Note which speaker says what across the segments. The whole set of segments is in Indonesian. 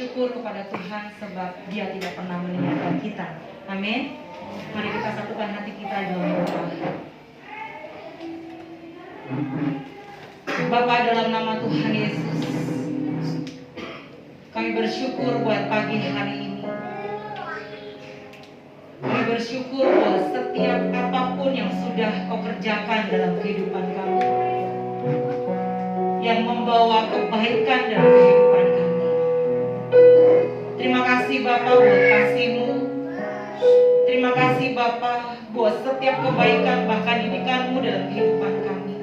Speaker 1: bersyukur kepada Tuhan sebab Dia tidak pernah meninggalkan kita. Amin. Mari kita satukan hati kita dalam doa. Bapa, dalam nama Tuhan Yesus, kami bersyukur buat pagi hari ini. Kami bersyukur buat setiap apapun yang sudah Kau kerjakan dalam kehidupan kami, yang membawa kebaikan dalam kehidupan kami. Terima kasih Bapa buat kasih-Mu. Terima kasih Bapa buat setiap kebaikan bahkan didikan-Mu dalam kehidupan kami.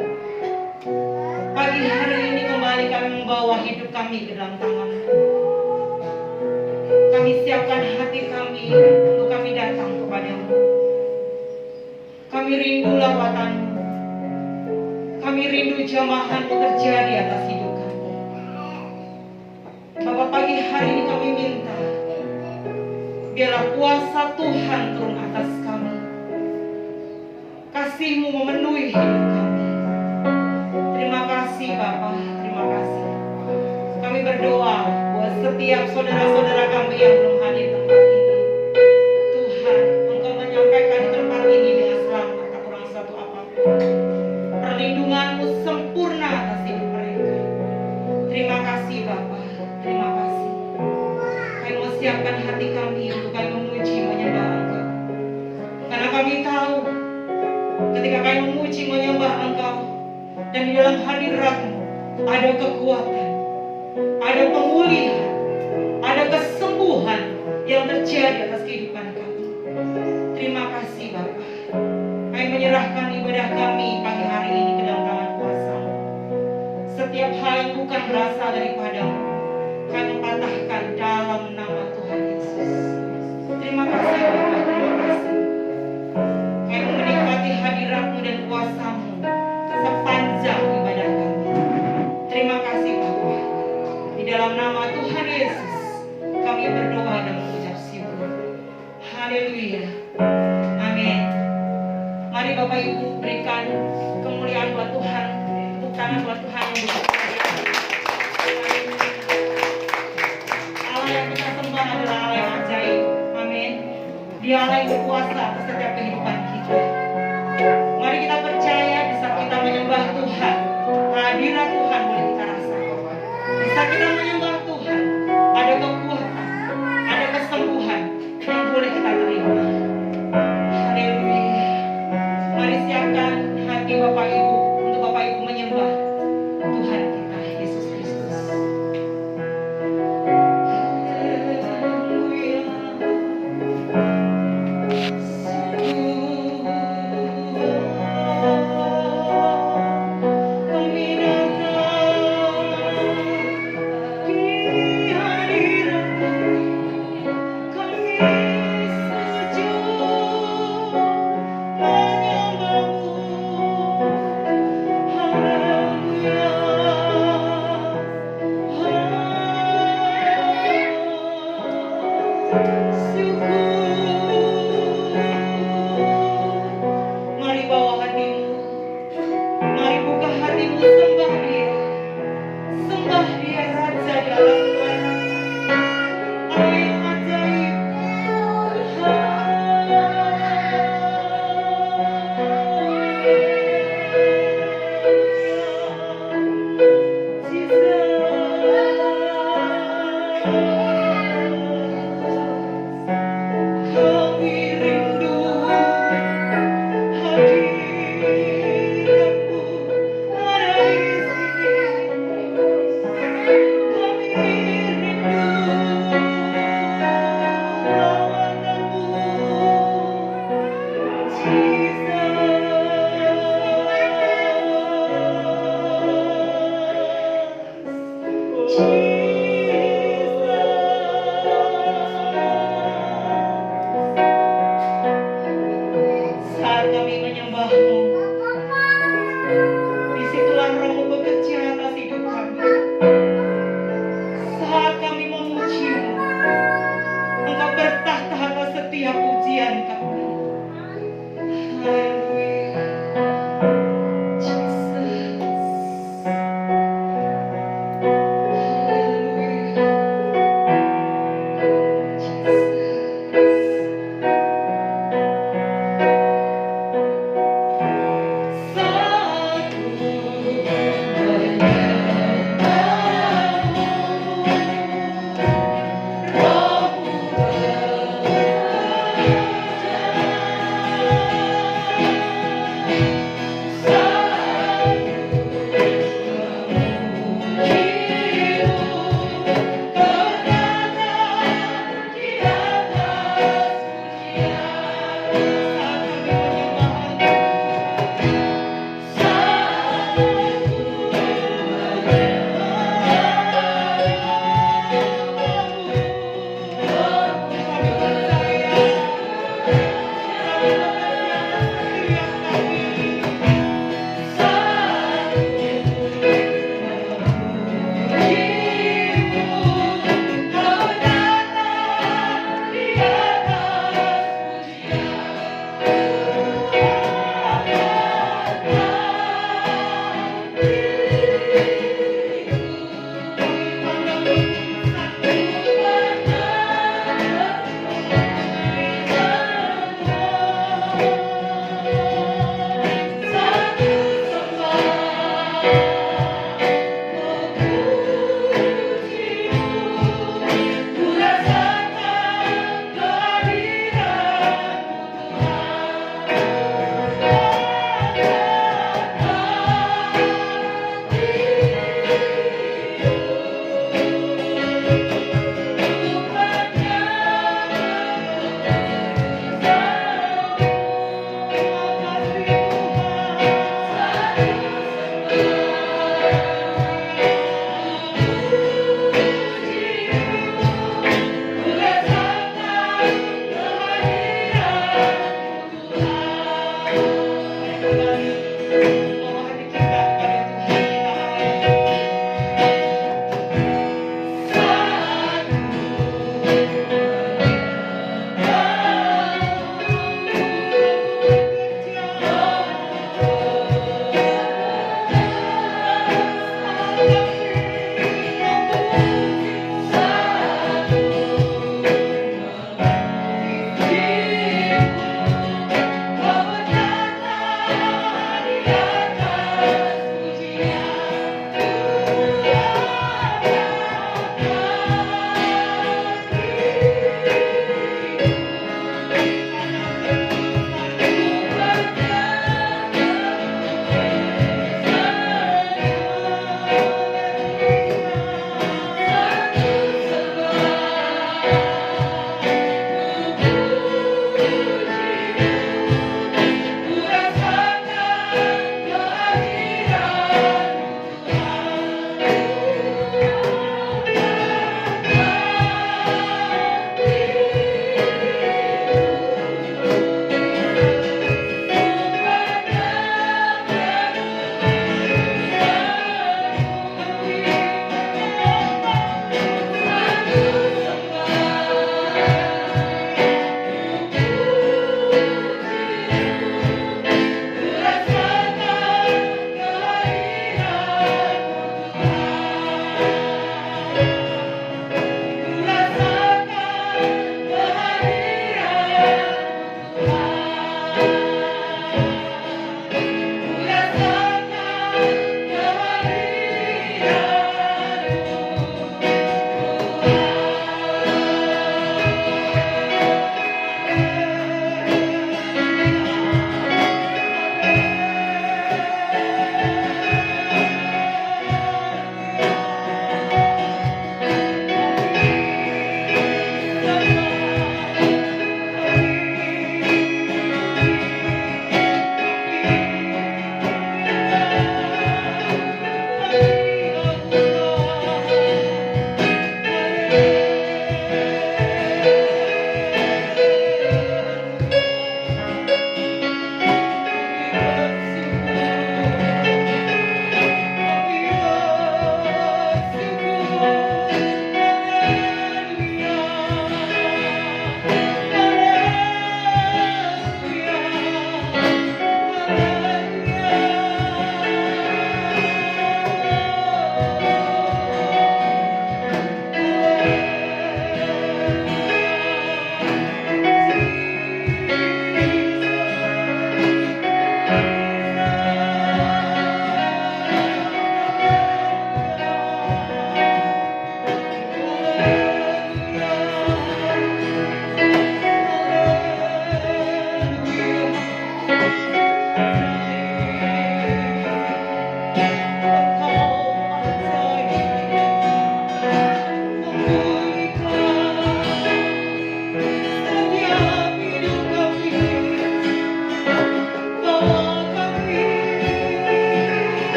Speaker 1: Pagi hari ini kembali kami membawa hidup kami ke dalam tangan-Mu. Kami siapkan hati kami untuk kami datang kepada-Mu. Kami rindu lawatan-Mu. Kami rindu jamahan-Mu terjadi atas hidup kami. Bapak, pagi hari ini kami minta, biarlah kuasa Tuhan turun atas kami. Kasih-Mu memenuhi hidup kami. Terima kasih Bapa, terima kasih. Kami berdoa buat setiap saudara-saudara kami yang belum hadir di tempat ini. Tuhan, Engkau menyampaikan di tempat ini dengan selamat, tak kurang satu apapun. Perlindungan-Mu sempurna atas hidup mereka. Terima kasih Bapa, terima kasih. Kami mau siapkan hati kami untuk kami memuji menyembah Engkau. Karena kami tahu ketika kami memuji menyembah Engkau dan di dalam hadirat-Mu ada kekuatan, ada pemulihan, ada kesembuhan yang terjadi atas kehidupan kami. Terima kasih Bapa. Kami menyerahkan ibadah kami pagi hari ini ke dalam tangan kuasa-Mu. Setiap hal yang bukan berasal daripada-Mu, kami mempatahkan dalam nama Tuhan Yesus. Terima kasih Bapa, terima kasih. Kami menikmati hadirat-Mu dan kuasa-Mu sepanjang ibadah kami. Terima kasih Bapa. Di dalam nama Tuhan Yesus kami berdoa dan mengucap syukur. Haleluya. Amin. Mari Bapak Ibu berikan kemuliaan buat Tuhan. Tepuk tangan buat Tuhan yang berkuasa. Allah yang kita sembah adalah Allah yang ajaib. Amin. Dia Allah yang berkuasa atas setiap kehidupan kita. Mari kita percaya di saat kita menyembah Tuhan, hadirat Tuhan boleh kita rasakan. Di saat kita menyembah Tuhan, ada kekuatan, ada kesembuhan yang boleh kita terima. Haleluya. Mari siapkan hati Bapak Ibu untuk Bapak Ibu menyembah Tuhan kita Yesus Kristus. Haleluya.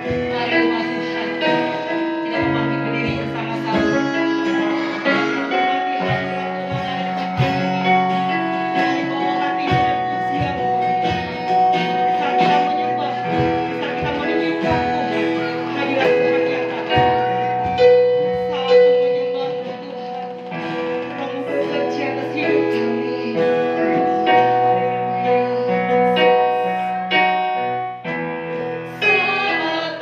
Speaker 1: Mari umat Tuhan, kita bangkit berdiri bersama-sama. Hormati hadirat Tuhan ada di tempat ini. Kami bawa hati dan puji yang mulia. Saat kita menyembah, saat kita meninggikan Tuhan, hadirat Tuhan yang ada. Saat menyembah Tuhan, Roh bekerja atas hidup kami. Saat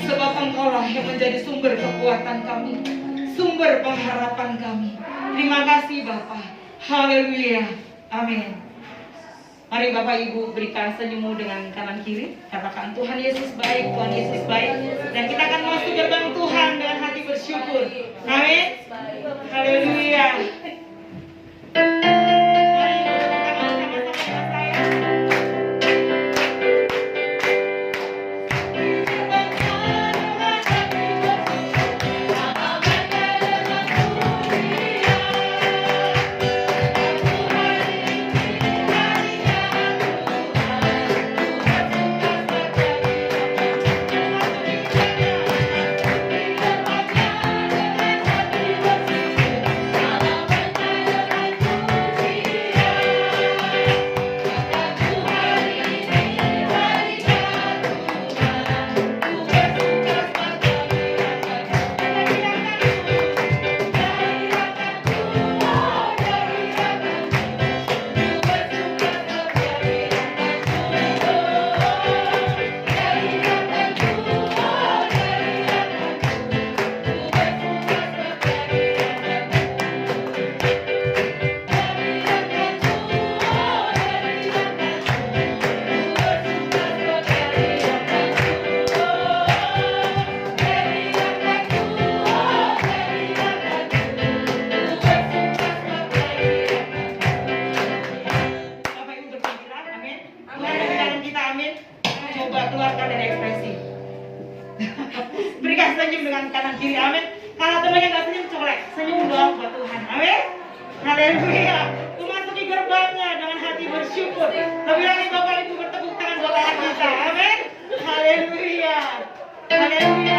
Speaker 1: Sebab Engkaulah yang menjadi sumber kekuatan kami, sumber pengharapan kami. Terima kasih Bapa. Haleluya. Amin. Mari Bapak Ibu berikan senyummu dengan kanan kiri. Katakan Tuhan Yesus baik, Tuhan Yesus baik. Dan kita akan masuk gerbang Tuhan dengan hati bersyukur. Amin. Haleluya. Mari kita sama-sama dengan saya. Berikan senyum dengan kanan kiri, amin. Kalau temannya nggak senyum, colek. Senyum doang buat Tuhan, amin. Haleluya. Memasuki gerbangnya dengan hati bersyukur. Lebih lagi Bapak Ibu bertepuk tangan buat ayah kita, amin. Haleluya. Haleluya.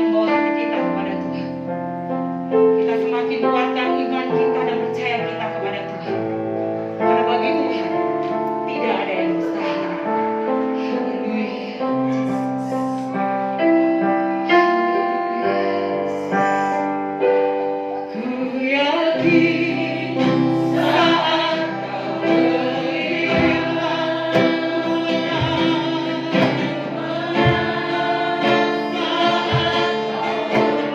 Speaker 1: membawa hati kita kepada Tuhan. Kita semakin kuatkan iman kita dan percaya kita kepada Tuhan. Karena bagi Tuhan tidak ada yang mustahil. Haleluya. Ku yakin saat kau beriman, saat kau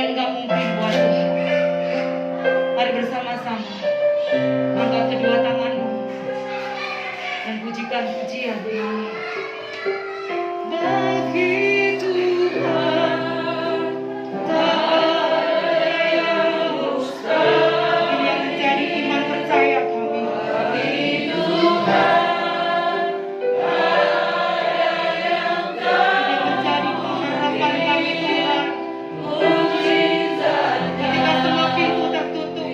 Speaker 1: yang gak mungkin buat Tuhan. Mari bersama-sama angkat kedua tanganmu dan pujikan pujian ini bagi Tuhan. Tak yang mustahil. Ini yang menjadi iman percaya kami. Bagi Tuhan tak yang menjadi pengharapan kami Tuhan. Ketika semua pintu tertutup,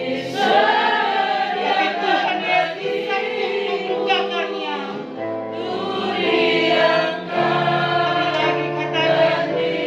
Speaker 1: tapi Tuhan Yesus sanggup membukakannya. Lagi katakan, bagi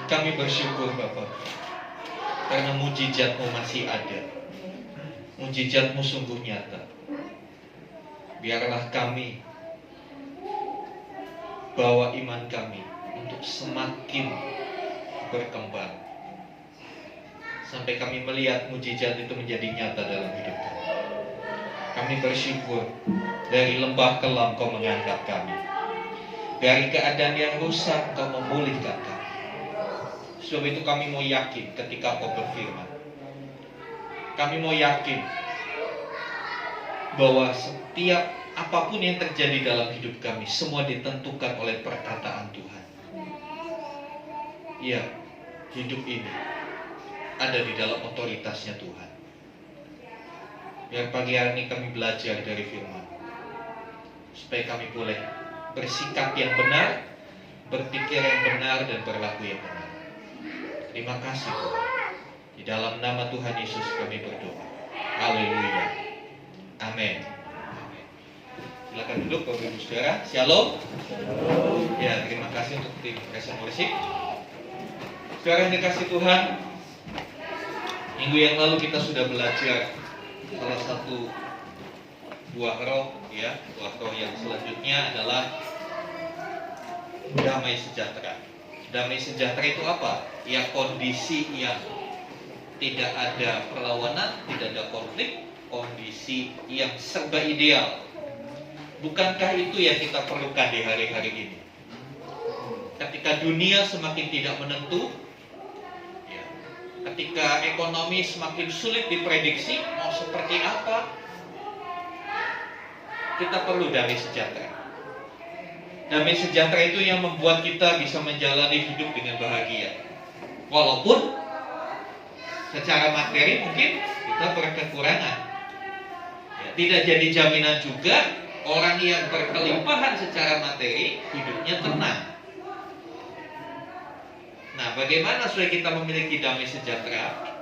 Speaker 2: Kami bersyukur Bapa, karena mujizat-Mu masih ada. Mujizat-Mu sungguh nyata. Biarlah kami bawa iman kami untuk semakin berkembang, sampai kami melihat mujizat itu menjadi nyata dalam hidup kami. Kami bersyukur, dari lembah kelam Kau mengangkat kami, dari keadaan yang rusak Kau memulihkan kami. Sebab itu kami mau yakin ketika Kau berfirman. Kami mau yakin bahwa setiap apapun yang terjadi dalam hidup kami, semua ditentukan oleh perkataan Tuhan. Ya, hidup ini ada di dalam otoritasnya Tuhan. Biar pagi hari ini kami belajar dari firman, supaya kami boleh bersikap yang benar, berpikir yang benar, dan berlaku yang benar. Terima kasih Tuhan. Di dalam nama Tuhan Yesus kami berdoa. Haleluya. Amin. Silakan duduk Bapak Ibu Saudara. Shalom. Ya, terima kasih untuk tim Present Worship. Saudara yang dikasih Tuhan, minggu yang lalu kita sudah belajar salah satu buah roh, ya. Buah roh yang selanjutnya adalah damai sejahtera. Damai sejahtera itu apa? Ya, kondisi yang tidak ada perlawanan, tidak ada konflik, kondisi yang serba ideal. Bukankah itu yang kita perlukan di hari-hari ini? Ketika dunia semakin tidak menentu, ya, ketika ekonomi semakin sulit diprediksi mau seperti apa, kita perlu damai sejahtera. Damai sejahtera itu yang membuat kita bisa menjalani hidup dengan bahagia. Walaupun secara materi mungkin kita berkekurangan. Ya, tidak jadi jaminan juga orang yang berkelimpahan secara materi hidupnya tenang. Nah, bagaimana supaya kita memiliki damai sejahtera?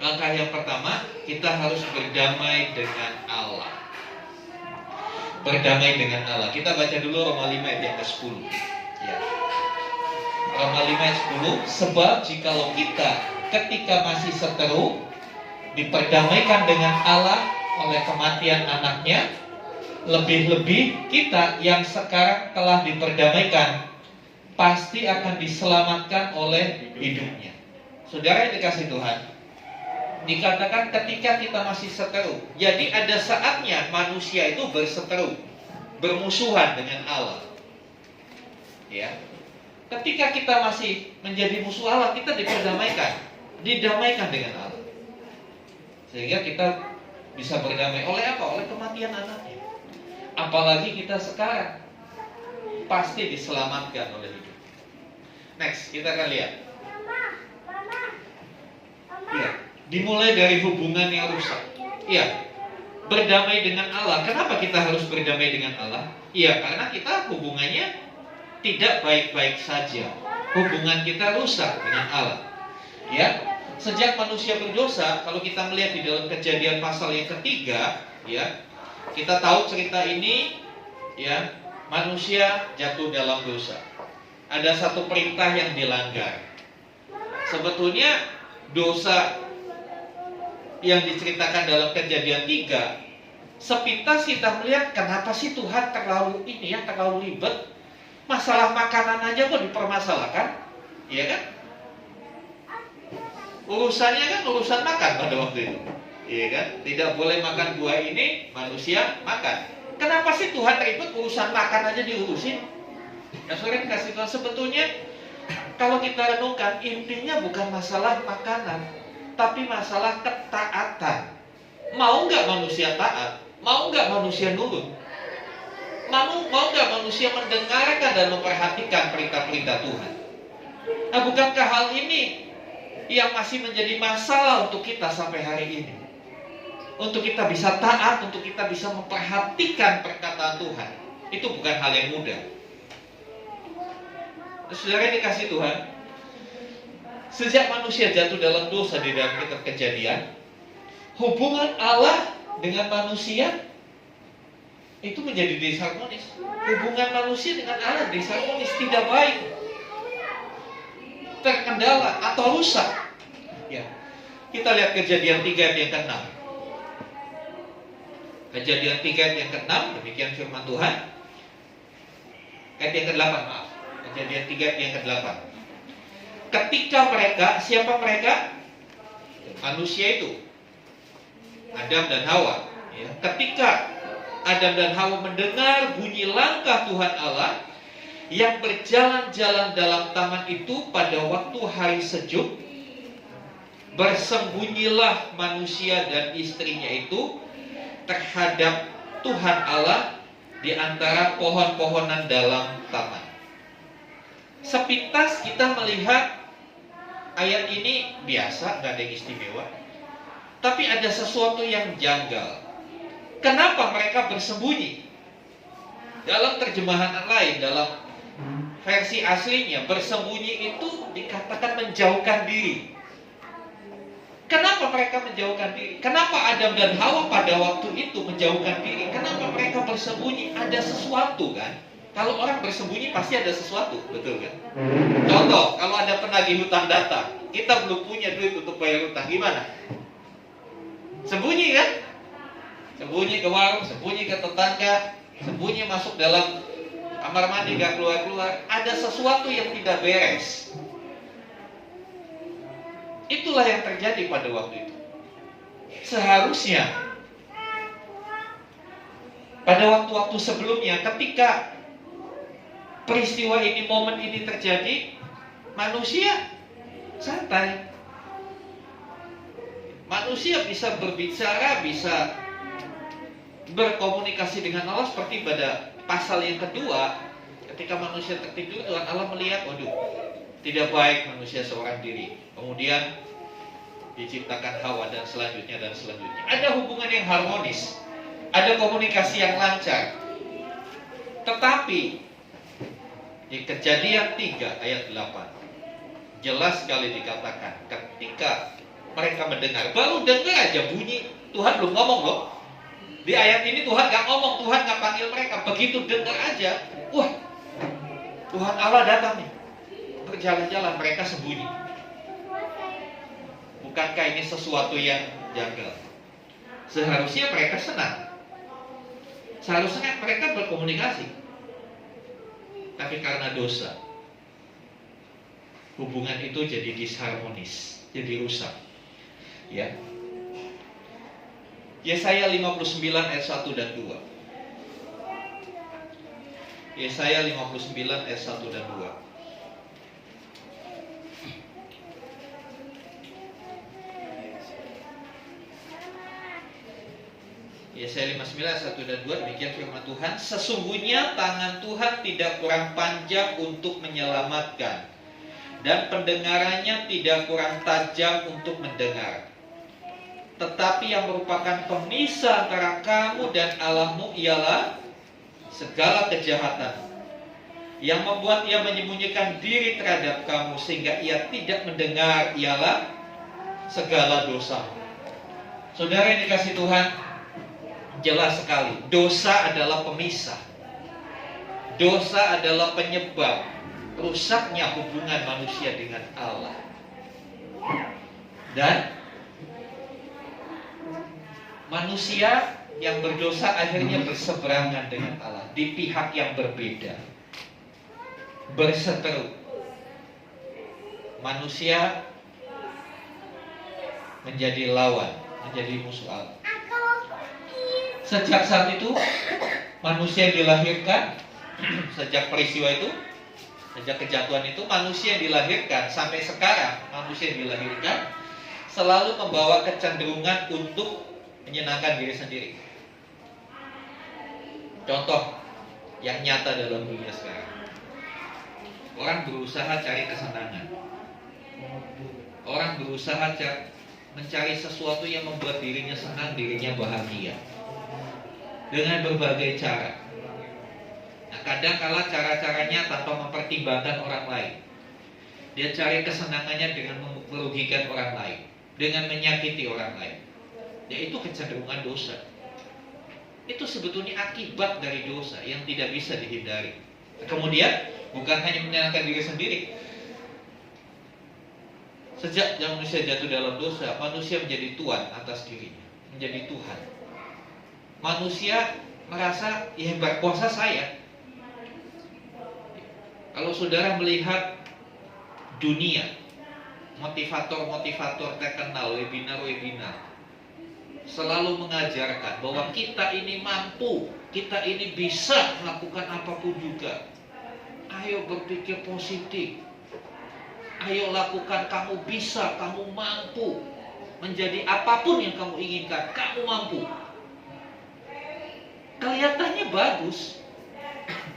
Speaker 2: Langkah yang pertama, kita harus berdamai dengan Allah. Berdamai dengan Allah. Kita baca dulu Roma 5 ayat yang ke-10. Ya. Roma 5 ayat 10. Sebab jikalau kita ketika masih seteru diperdamaikan dengan Allah oleh kematian anaknya, lebih-lebih kita yang sekarang telah diperdamaikan pasti akan diselamatkan oleh hidupnya. Saudara yang dikasih Tuhan, dikatakan ketika kita masih seteru. Jadi ada saatnya manusia itu berseteru, bermusuhan dengan Allah. Ya. Ketika kita masih menjadi musuh Allah, kita didamaikan dengan Allah. Sehingga kita bisa berdamai oleh apa? Oleh kematian anaknya. Apalagi kita sekarang pasti diselamatkan oleh hidup. Next, kita akan lihat. Ya, dimulai dari hubungan yang rusak. Iya, berdamai dengan Allah. Kenapa kita harus berdamai dengan Allah? Iya, karena kita hubungannya tidak baik-baik saja. Hubungan kita rusak dengan Allah. Ya, sejak manusia berdosa, kalau kita melihat di dalam Kejadian pasal yang ketiga, ya, kita tahu cerita ini, ya, manusia jatuh dalam dosa. Ada satu perintah yang dilanggar. Sebetulnya dosa yang diceritakan dalam Kejadian 3, sepintas kita melihat kenapa sih Tuhan terlalu ribet. Masalah makanan aja kok dipermasalahkan, iya kan? Urusannya kan urusan makan pada waktu itu, iya kan? Tidak boleh makan buah ini, manusia makan. Kenapa sih Tuhan ribet urusan makan aja diurusin? Nah, saudara kasih Tuhan, sebetulnya kalau kita renungkan, intinya bukan masalah makanan, tapi masalah ketaatan. Mau nggak manusia taat? Mau nggak manusia nurut? Mau nggak manusia mendengarkan dan memperhatikan perintah-perintah Tuhan? Nah, bukankah hal ini yang masih menjadi masalah untuk kita sampai hari ini? Untuk kita bisa taat, untuk kita bisa memperhatikan perkataan Tuhan, itu bukan hal yang mudah. Saudara yang dikasih Tuhan, sejak manusia jatuh dalam dosa di dalam kitab Kejadian, hubungan Allah dengan manusia itu menjadi disharmonis. Hubungan manusia dengan Allah disharmonis, tidak baik, terkendala atau rusak. Ya, kita lihat Kejadian 3 ayat yang ke-6. Kejadian 3 ayat yang ke-6, demikian firman Tuhan. Ayat yang ke-8, maaf. Kejadian 3 ayat yang ke-8. Ketika mereka, siapa mereka? Manusia itu, Adam dan Hawa. Ya, ketika Adam dan Hawa mendengar bunyi langkah Tuhan Allah yang berjalan-jalan dalam taman itu pada waktu hari sejuk, bersembunyilah manusia dan istrinya itu terhadap Tuhan Allah di antara pohon-pohonan dalam taman. Sepintas kita melihat ayat ini biasa, nggak ada yang istimewa, tapi ada sesuatu yang janggal. Kenapa mereka bersembunyi? Dalam terjemahan lain, dalam versi aslinya, bersembunyi itu dikatakan menjauhkan diri. Kenapa mereka menjauhkan diri? Kenapa Adam dan Hawa pada waktu itu menjauhkan diri? Kenapa mereka bersembunyi? Ada sesuatu kan? Kalau orang bersembunyi pasti ada sesuatu, betul kan? Contoh, kalau ada penagih hutang datang, kita belum punya duit untuk bayar hutang, gimana? Sembunyi kan? Sembunyi ke warung, sembunyi ke tetangga, sembunyi masuk dalam kamar mandi, gak keluar-keluar. Ada sesuatu yang tidak beres. Itulah yang terjadi pada waktu itu. Seharusnya pada waktu-waktu sebelumnya, ketika peristiwa ini, momen ini terjadi, manusia santai. Manusia bisa berbicara, bisa berkomunikasi dengan Allah seperti pada pasal yang kedua. Ketika manusia tertidur, Tuhan Allah melihat, waduh, tidak baik manusia seorang diri. Kemudian diciptakan Hawa dan selanjutnya dan selanjutnya. Ada hubungan yang harmonis, ada komunikasi yang lancar. Tetapi di Kejadian 3 ayat 8 jelas sekali dikatakan, ketika mereka mendengar, baru dengar aja bunyi, Tuhan belum ngomong loh. Di ayat ini Tuhan gak ngomong, Tuhan gak panggil mereka. Begitu dengar aja, wah, Tuhan Allah datang nih. Berjalan-jalan, mereka sembunyi. Bukankah ini sesuatu yang janggal. Seharusnya mereka senang. Seharusnya mereka berkomunikasi. Tapi karena dosa, hubungan itu jadi disharmonis, jadi rusak. Ya. Yesaya 59 ayat 1 dan 2. Yesaya 59 ayat 1 dan 2. Yesaya 59 ayat 1 dan 2, demikian firman Tuhan, sesungguhnya tangan Tuhan tidak kurang panjang untuk menyelamatkan, dan pendengarannya tidak kurang tajam untuk mendengar. Tetapi yang merupakan pemisah antara kamu dan Allahmu ialah segala kejahatan, yang membuat ia menyembunyikan diri terhadap kamu sehingga ia tidak mendengar ialah segala dosa. Saudara yang dikasihi Tuhan, jelas sekali, dosa adalah pemisah. Dosa adalah penyebab rusaknya hubungan manusia dengan Allah. Dan manusia yang berdosa akhirnya berseberangan dengan Allah di pihak yang berbeda, berseteru. Manusia menjadi lawan, menjadi musuh Allah. Sejak saat itu manusia yang dilahirkan, sejak peristiwa itu, sejak kejatuhan itu, manusia yang dilahirkan sampai sekarang, manusia yang dilahirkan selalu membawa kecenderungan untuk menyenangkan diri sendiri. Contoh yang nyata dalam dunia sekarang, orang berusaha cari kesenangan. Orang berusaha mencari sesuatu yang membuat dirinya senang, dirinya bahagia, dengan berbagai cara. Nah, kadang kala cara-caranya tanpa mempertimbangkan orang lain. Dia cari kesenangannya dengan merugikan orang lain, dengan menyakiti orang lain. Yaitu kecenderungan dosa. Itu sebetulnya akibat dari dosa yang tidak bisa dihindari. Kemudian bukan hanya menyenangkan diri sendiri. Sejak manusia jatuh dalam dosa, manusia menjadi tuan atas dirinya, menjadi Tuhan. Manusia merasa ya berkuasa saya. Kalau saudara melihat dunia, motivator-motivator terkenal, webinar-webinar selalu mengajarkan bahwa kita ini mampu, kita ini bisa melakukan apapun juga. Ayo berpikir positif. Ayo lakukan, kamu bisa, kamu mampu menjadi apapun yang kamu inginkan, kamu mampu. Kelihatannya bagus,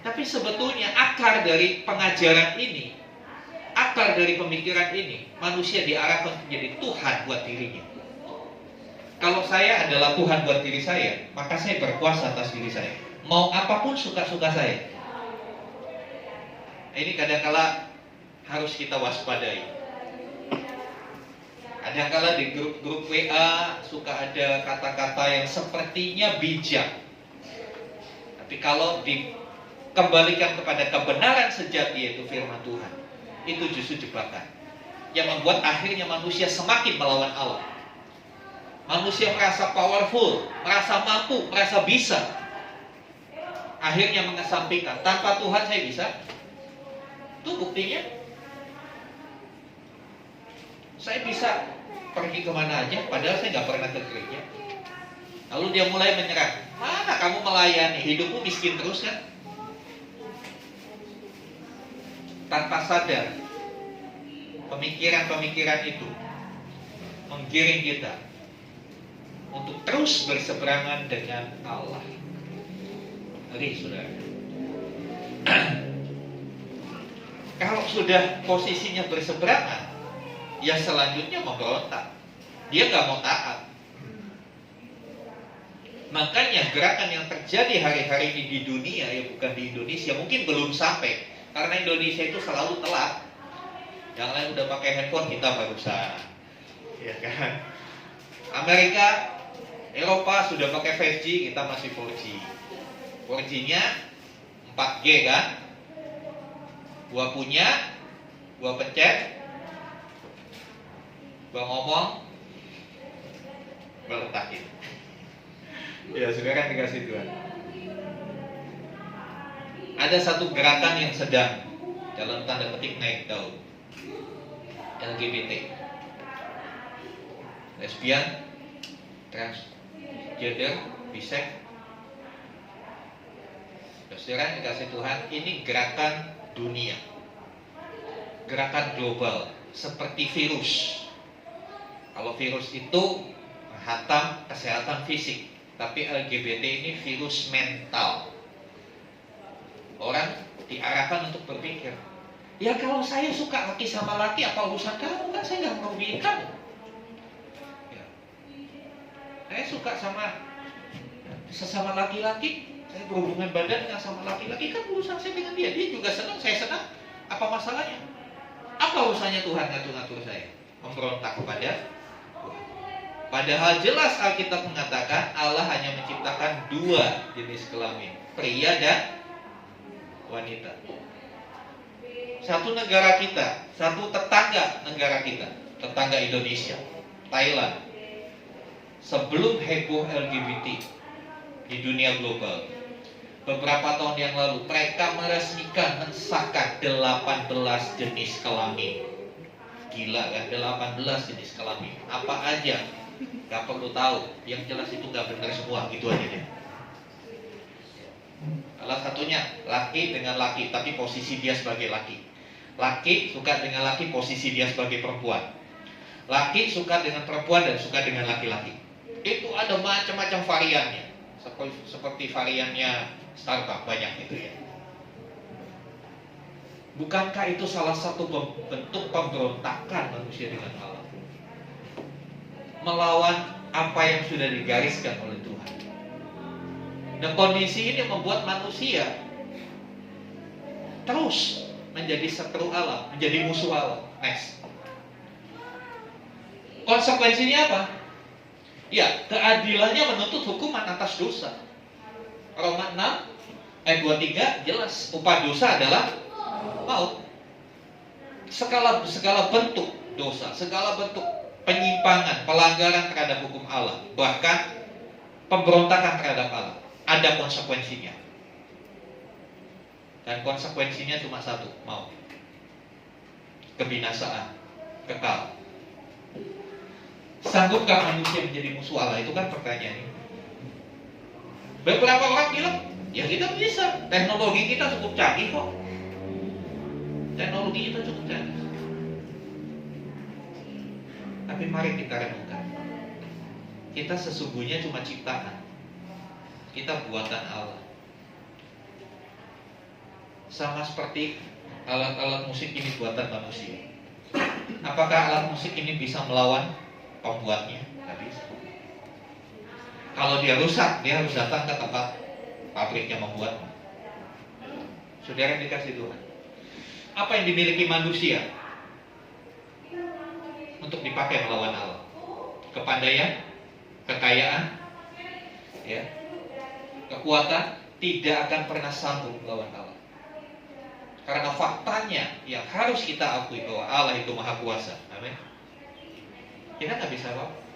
Speaker 2: tapi sebetulnya akar dari pengajaran ini, akar dari pemikiran ini, manusia diarahkan menjadi Tuhan buat dirinya. Kalau saya adalah Tuhan buat diri saya, maka saya berkuasa atas diri saya. Mau apapun suka-suka saya. Ini kadang-kala harus kita waspadai. Kadang-kala di grup-grup WA suka ada kata-kata yang sepertinya bijak. Tapi kalau dikembalikan kepada kebenaran sejati, yaitu firman Tuhan, itu justru jebakan yang membuat akhirnya manusia semakin melawan Allah. Manusia merasa powerful, merasa mampu, merasa bisa. Akhirnya mengesampingkan, tanpa Tuhan saya bisa. Itu buktinya. Saya bisa pergi kemana aja, padahal saya nggak pernah ke gereja. Lalu dia mulai menyerah. Mana kamu melayani, hidupmu miskin terus kan? Tanpa sadar, pemikiran-pemikiran itu menggiring kita untuk terus berseberangan dengan Allah. Ngeri, saudara. Kalau sudah posisinya berseberangan, ya selanjutnya memberontak. Dia nggak mau taat. Makanya gerakan yang terjadi hari-hari ini di dunia, ya bukan di Indonesia, mungkin belum sampai. Karena Indonesia itu selalu telat. Yang lain udah pakai handphone, kita barusan. Ya kan? Amerika, Eropa sudah pakai 5G, kita masih 4G. 4G-nya 4G kan? Gua punya, gua pencet, gua ngomong, meletakin. Ya, saudara dikasih Tuhan. Ada satu gerakan yang sedang dalam tanda petik naik daun. LGBT, lesbian, transgender, biseks. Saudara dikasih Tuhan, ini gerakan dunia, gerakan global, seperti virus. Kalau virus itu menghantam kesehatan fisik, tapi LGBT ini virus mental. Orang diarahkan untuk berpikir, ya kalau saya suka laki sama laki, apa urusan kamu? Kan saya nggak merugikan kamu. Ya. Saya suka sama sesama laki-laki, saya berhubungan badan dengan sama laki-laki, kan urusan saya dengan dia. Dia juga senang, saya senang. Apa masalahnya? Apa urusannya Tuhan ngatur-ngatur saya? Memberontak kepada Tuhan. Padahal jelas Alkitab mengatakan Allah hanya menciptakan 2 jenis kelamin, pria dan wanita. Satu negara kita, satu tetangga negara kita, tetangga Indonesia, Thailand, sebelum heboh LGBT di dunia global, beberapa tahun yang lalu mereka meresmikan, mensahkan 18 jenis kelamin. Gila kan, 18 jenis kelamin. Apa aja? Gak perlu tahu. Yang jelas itu gak benar semua, gitu aja deh. Salah satunya laki dengan laki, tapi posisi dia sebagai laki. Laki suka dengan laki, posisi dia sebagai perempuan. Laki suka dengan perempuan dan suka dengan laki-laki. Itu ada macam-macam variannya. Seperti variannya Starbucks, banyak itu ya. Bukankah itu salah satu bentuk pemberontakan manusia dengan Allah? Melawan apa yang sudah digariskan oleh Tuhan. Dan kondisi ini membuat manusia terus menjadi setru Allah, menjadi musuh Allah. Next. Konsekuensinya apa? Ya, keadilannya menuntut hukuman atas dosa. Roma 6 ayat 23 jelas, upah dosa adalah maut. Segala bentuk dosa, segala bentuk penyimpangan, pelanggaran terhadap hukum Allah, bahkan pemberontakan terhadap Allah, ada konsekuensinya. Dan konsekuensinya cuma satu, maut. Kebinasaan, kekal. Sanggupkah manusia menjadi musuh Allah? Itu kan pertanyaannya. Beberapa orang bilang, ya kita bisa. Teknologi kita cukup canggih kok. Teknologi kita cukup canggih. Tapi mari kita renungkan. Kita sesungguhnya cuma ciptaan. Kita buatan Allah. Sama seperti alat-alat musik ini buatan manusia. Apakah alat musik ini bisa melawan pembuatnya? Tidak bisa. Kalau dia rusak, dia harus datang ke tempat pabriknya membuat. Saudara yang dikasih Tuhan, apa yang dimiliki manusia untuk dipakai melawan Allah? Kepandaian, kekayaan, ya, kekuatan, tidak akan pernah sanggup melawan Allah. Karena faktanya yang harus kita akui bahwa Allah itu Maha Kuasa. Amin. Kita nggak bisa apa.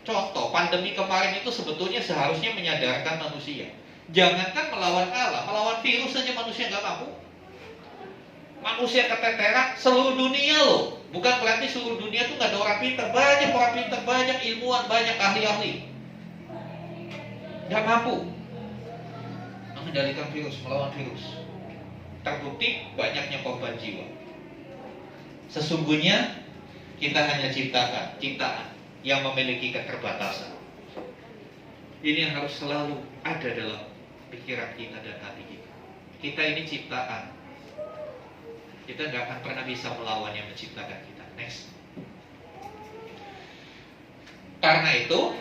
Speaker 2: Contoh, pandemi kemarin itu sebetulnya seharusnya menyadarkan manusia. Jangankan melawan Allah, melawan virus saja manusia nggak mampu. Manusia keteteran seluruh dunia loh. Bukan berarti seluruh dunia itu nggak ada orang pintar. Banyak orang pintar, banyak ilmuwan, banyak ahli-ahli. Nggak mampu mengendalikan virus, melawan virus. Terbukti banyaknya korban jiwa. Sesungguhnya kita hanya ciptaan yang memiliki keterbatasan. Ini yang harus selalu ada dalam pikiran kita dan hati kita. Kita ini ciptaan. Kita nggak akan pernah bisa melawan yang menciptakan kita. Next. Karena itu,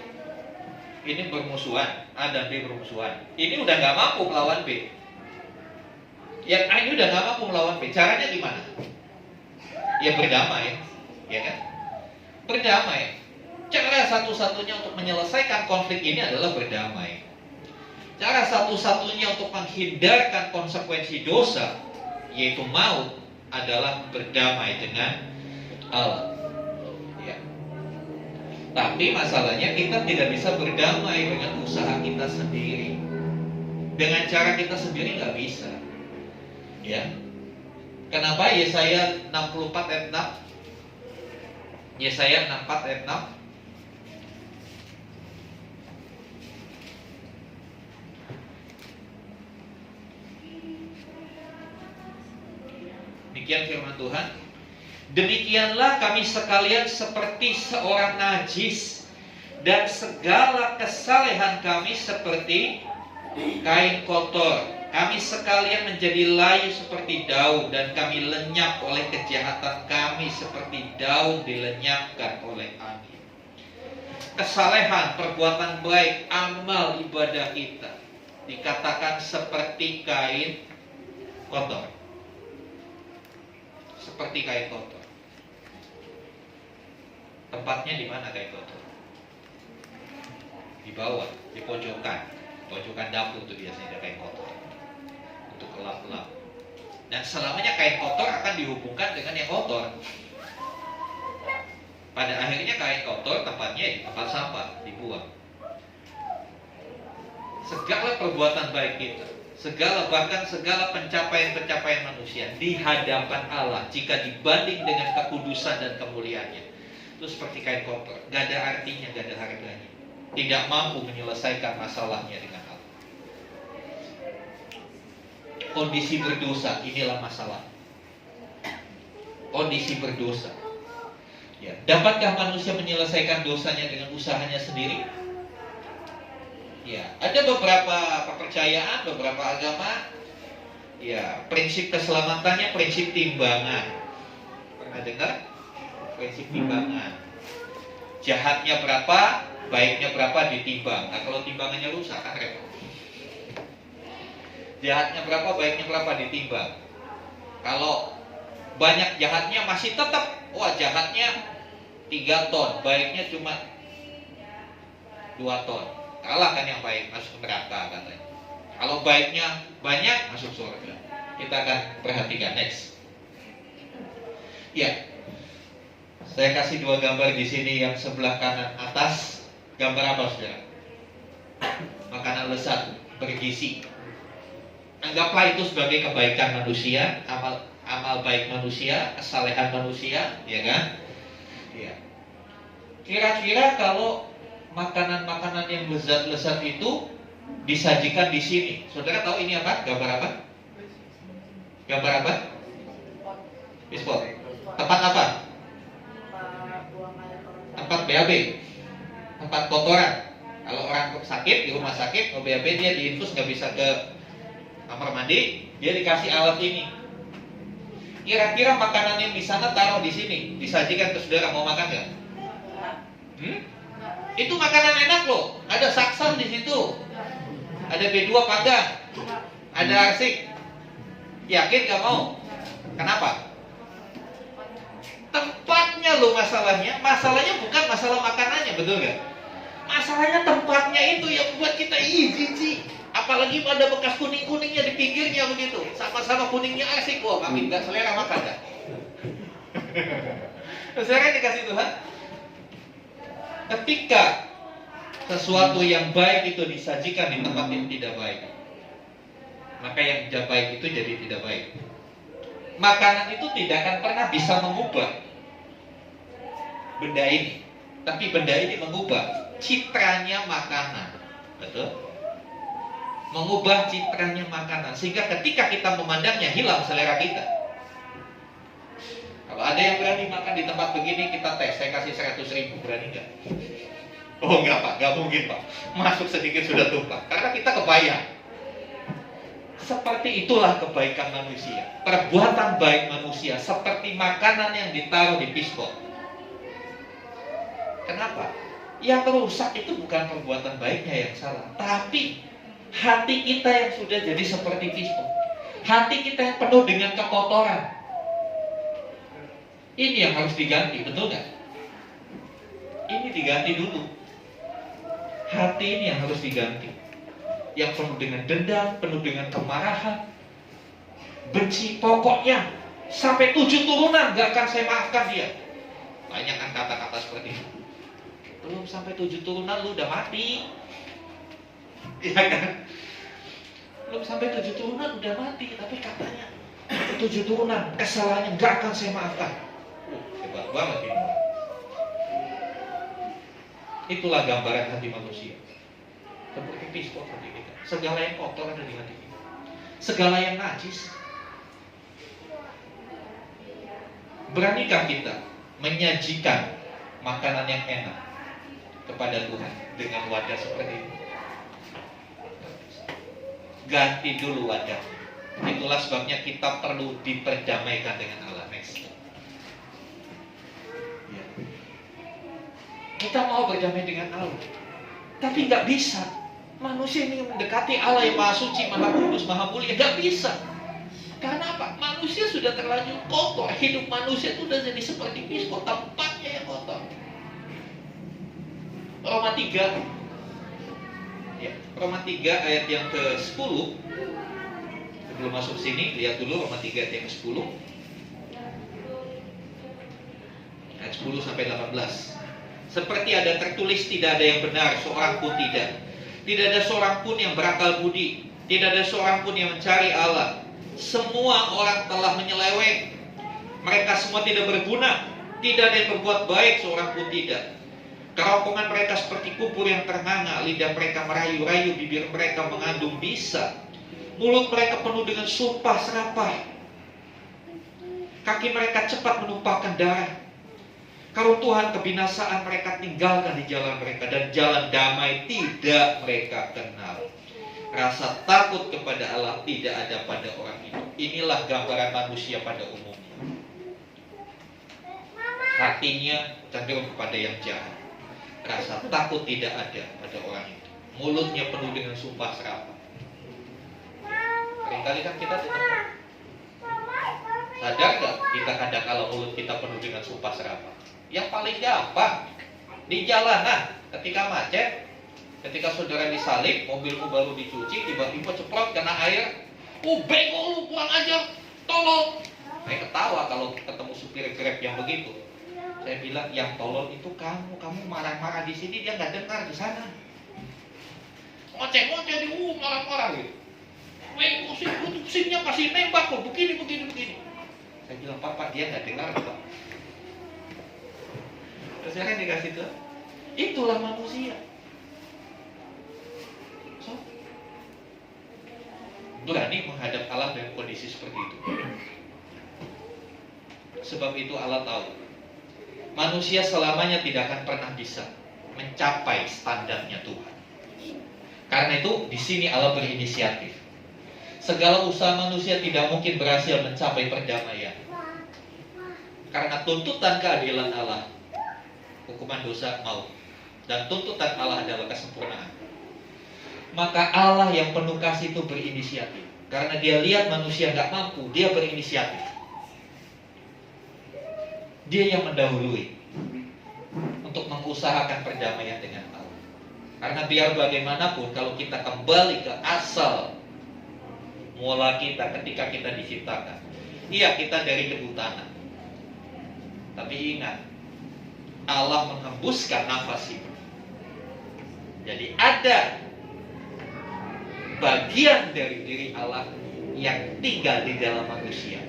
Speaker 2: ini bermusuhan. A dan B bermusuhan. Ini udah nggak mampu melawan B. Yang A ini udah nggak mampu melawan B. Caranya gimana? Ya berdamai, ya kan? Berdamai. Cara satu-satunya untuk menyelesaikan konflik ini adalah berdamai. Cara satu-satunya untuk menghindarkan konsekuensi dosa, yaitu maut, adalah berdamai dengan Allah. Ya. Tapi masalahnya kita tidak bisa berdamai dengan usaha kita sendiri. Dengan cara kita sendiri nggak bisa. Ya. Kenapa Yesaya 64 ayat 6? Yesaya 64 ayat 6. Demikian firman Tuhan. Demikianlah kami sekalian seperti seorang najis, dan segala kesalehan kami seperti kain kotor. Kami sekalian menjadi layu seperti daun, dan kami lenyap oleh kejahatan kami seperti daun dilenyapkan oleh angin. Kesalehan, perbuatan baik, amal ibadah kita dikatakan seperti kain kotor. Seperti kain kotor. Tempatnya di mana kain kotor? Di bawah, di pojokan. Pojokan dapur itu biasanya ada kain kotor untuk kelap-kelap. Dan selamanya kain kotor akan dihubungkan dengan yang kotor. Pada akhirnya kain kotor tempatnya di tempat sampah, dibuang. Segala perbuatan baik kita, bahkan segala pencapaian-pencapaian manusia di hadapan Allah, jika dibanding dengan kekudusan dan kemuliaannya, itu seperti kain kotor, gak ada artinya, gak ada harganya, tidak mampu menyelesaikan masalahnya dengan Allah. Kondisi berdosa, inilah masalah. Kondisi berdosa. Ya, dapatkah manusia menyelesaikan dosanya dengan usahanya sendiri? Ya, ada beberapa kepercayaan, beberapa agama, ya, prinsip keselamatannya prinsip timbangan. Pernah dengar? Prinsip timbangan. Jahatnya berapa, baiknya berapa ditimbang. Nah, kalau timbangannya rusak kan repot. Jahatnya berapa, baiknya berapa ditimbang. Kalau banyak jahatnya masih tetap, wah jahatnya 3 ton, baiknya cuma 2 ton. Kalah kan yang baik, masuk neraka katanya. Kalau baiknya banyak, masuk surga. Kita akan perhatikan next. Ya, saya kasih 2 gambar di sini. Yang sebelah kanan atas, gambar apa saudara? Makanan lezat, bergizi. Anggaplah itu sebagai kebaikan manusia, amal baik manusia, kesalehan manusia, ya kan? Ya. Kira-kira kalau makanan-makanan yang lezat-lezat itu disajikan di sini, saudara tahu ini apa? Gambar apa? Gambar apa? Bispot. Tempat apa? Tempat BAB. Tempat kotoran. Kalau orang sakit di rumah sakit, mau BAB dia diinfus nggak bisa ke kamar mandi, dia dikasih alat ini. Kira-kira makanan yang di sana taruh di sini, disajikan ke saudara, mau makan nggak? Itu makanan enak loh. Ada saksan di situ, ada B2 pagang, ada arsik. Yakin nggak mau? Kenapa? Tempatnya loh masalahnya. Masalahnya bukan masalah makanannya, betul nggak? Masalahnya tempatnya itu yang buat kita jijik. Apalagi pada bekas kuning-kuningnya di pinggirnya begitu. Sama-sama kuningnya asik. Wah, kami nggak selera makan dah. Saudara dikasih Tuhan, ketika sesuatu yang baik itu disajikan di tempat yang tidak baik, maka yang tidak baik itu jadi tidak baik. Makanan itu tidak akan pernah bisa mengubah benda ini, tapi benda ini mengubah citranya makanan. Betul? Mengubah citranya makanan, sehingga ketika kita memandangnya hilang selera kita. Kalau ada yang berani makan di tempat begini, kita tes, saya kasih 100.000, berani nggak? Oh enggak Pak, nggak mungkin Pak. Masuk sedikit sudah tumpah, karena kita kebayang. Seperti itulah kebaikan manusia, perbuatan baik manusia, seperti makanan yang ditaruh di piskot. Kenapa? Yang rusak itu bukan perbuatan baiknya yang salah, tapi hati kita yang sudah jadi seperti piskot. Hati kita yang penuh dengan kekotoran. Ini yang harus diganti, betul nggak? Ini diganti dulu. Hati ini yang harus diganti. Yang penuh dengan dendam, penuh dengan kemarahan, benci, pokoknya sampai 7 turunan gak akan saya maafkan dia. Banyak kan kata-kata seperti itu. Belum sampai 7 turunan lu udah mati. Iya kan? Belum sampai 7 turunan udah mati, tapi katanya 7 turunan kesalahannya gak akan saya maafkan. Hebat banget ini. Itulah gambaran hati manusia. Seperti pistol hati kita. Segala yang kotor ada di hati kita. Segala yang najis. Beranikah kita menyajikan makanan yang enak kepada Tuhan dengan wadah seperti ini? Ganti dulu wadah. Itulah sebabnya kita perlu diperdamaikan dengan Allah. Next. Ya. Kita mau berdamai dengan Allah, tapi nggak bisa. Manusia ini mendekati Allah yang Maha Suci, Maha Kudus, Maha Mulia, nggak bisa. Karena apa? Manusia sudah terlanjur kotor. Hidup manusia itu sudah jadi seperti pistol, tempatnya yang kotor. Roma 3 ya, Roma 3 ayat yang ke-10. Sebelum masuk sini, lihat dulu Roma 3 ayat yang ke-10. Ayat 10 sampai 18. Seperti ada tertulis, tidak ada yang benar, seorang pun tidak. Tidak ada seorang pun yang berakal budi. Tidak ada seorang pun yang mencari Allah. Semua orang telah menyeleweng. Mereka semua tidak berguna. Tidak ada yang berbuat baik, seorang pun tidak. Kerongkongan mereka seperti kubur yang ternganga. Lidah mereka merayu-rayu, bibir mereka mengandung bisa. Mulut mereka penuh dengan sumpah serapah. Kaki mereka cepat menumpahkan darah. Keruntuhan kebinasaan mereka tinggalkan di jalan mereka, dan jalan damai tidak mereka kenal. Rasa takut kepada Allah tidak ada pada orang itu. Inilah gambaran manusia pada umumnya. Hatinya cenderung kepada yang jahat. Rasa takut tidak ada pada orang itu. Mulutnya penuh dengan sumpah serapah. Seringkali kan kita ketemu. Sadar gak kita kadang-kala mulut kita penuh dengan sumpah serapah? Yang paling gampang di jalanan ketika macet, ketika saudara disalib, mobilmu baru dicuci, tiba-tiba ceplok kena air. Bego lu, pulang aja, tolong. Saya ketawa kalau ketemu supir Grab yang begitu. Saya bilang, yang tolong itu kamu marah-marah di sini, dia nggak dengar di sana. Ngoceh-ngoceh di marah-marah gitu. SIM-nya kasih nembak kok, begini. Saya bilang, Pak, dia nggak dengar, Pak. Terus saya kan dikasih tuh, itulah manusia. Berani menghadap Allah dengan kondisi seperti itu. Sebab itu Allah tahu manusia selamanya tidak akan pernah bisa mencapai standarnya Tuhan. Karena itu di sini Allah berinisiatif. Segala usaha manusia tidak mungkin berhasil mencapai perdamaian. Karena tuntutan keadilan Allah, hukuman dosa maut, dan tuntutan Allah adalah kesempurnaan. Maka Allah yang penuh kasih itu berinisiatif. Karena dia lihat manusia nggak mampu, dia berinisiatif. Dia yang mendahului untuk mengusahakan perdamaian dengan Allah. Karena biar bagaimanapun, kalau kita kembali ke asal mula kita ketika kita diciptakan, iya kita dari debu tanah. Tapi ingat, Allah menghembuskan nafas itu. Jadi ada bagian dari diri Allah yang tinggal di dalam manusia,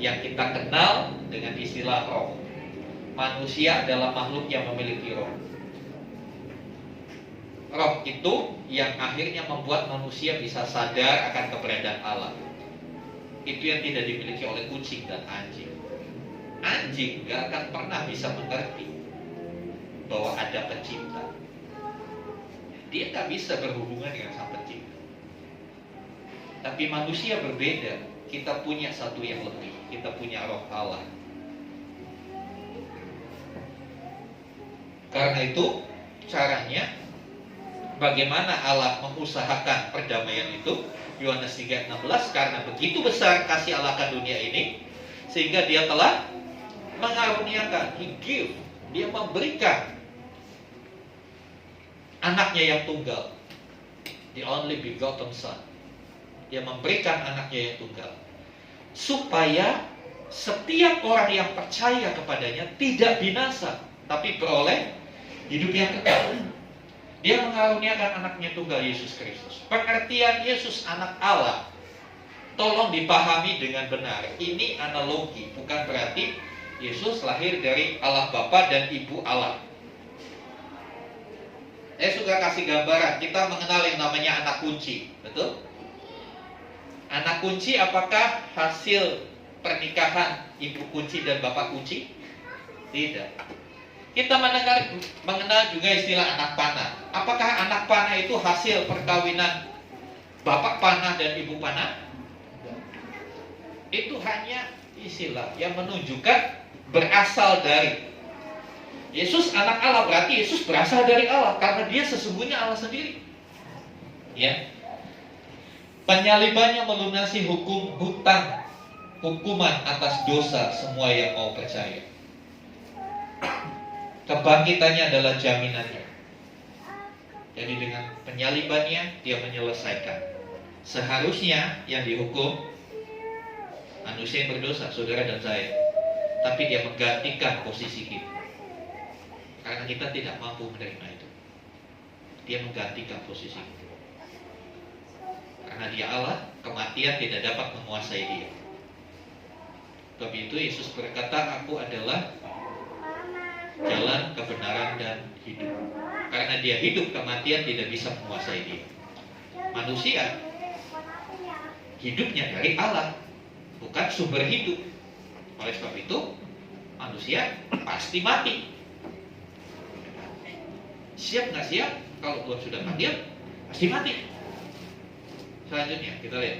Speaker 2: yang kita kenal dengan istilah roh. Manusia adalah makhluk yang memiliki roh. Roh itu yang akhirnya membuat manusia bisa sadar akan keberadaan Allah. Itu yang tidak dimiliki oleh kucing dan anjing. Anjing gak akan pernah bisa mengerti bahwa ada pencipta. Dia gak bisa berhubungan dengan sang pencipta. Tapi manusia berbeda. Kita punya satu yang lebih. Kita punya roh Allah. Karena itu caranya, bagaimana Allah mengusahakan perdamaian itu? Yohanes 3:16, karena begitu besar kasih Allah akan dunia ini, sehingga dia telah mengaruniakan, He give, dia memberikan anaknya yang tunggal, the only begotten son. Dia memberikan anaknya yang tunggal, supaya setiap orang yang percaya kepadanya tidak binasa, tapi beroleh hidup yang kekal. Dia mengaruniakan anaknya tunggal Yesus Kristus. Pengertian Yesus anak Allah, tolong dipahami dengan benar. Ini analogi, bukan berarti Yesus lahir dari Allah Bapa dan Ibu Allah. Saya suka kasih gambaran, kita mengenal yang namanya anak kunci, betul? Anak kunci apakah hasil pernikahan ibu kunci dan bapak kunci? Tidak. Kita mengenal juga istilah anak panah. Apakah anak panah itu hasil perkawinan bapak panah dan ibu panah? Itu hanya istilah yang menunjukkan berasal dari. Yesus anak Allah, berarti Yesus berasal dari Allah karena dia sesungguhnya Allah sendiri. Ya. Penyalibannya melunasi hukuman atas dosa semua yang mau percaya. Kebangkitannya adalah jaminannya. Jadi dengan penyalibannya dia menyelesaikan. Seharusnya yang dihukum manusia yang berdosa, saudara dan saya. Tapi dia menggantikan posisi kita. Karena kita tidak mampu menerima itu. Dia menggantikan posisi kita. Karena dia Allah, kematian tidak dapat menguasai dia. Sebab itu Yesus berkata, aku adalah jalan, kebenaran, dan hidup. Karena dia hidup, kematian tidak bisa menguasai dia. Manusia hidupnya dari Allah, bukan sumber hidup. Oleh sebab itu, manusia pasti mati. Siap nggak siap? Kalau Tuhan sudah panggil, pasti mati. Selanjutnya kita lihat.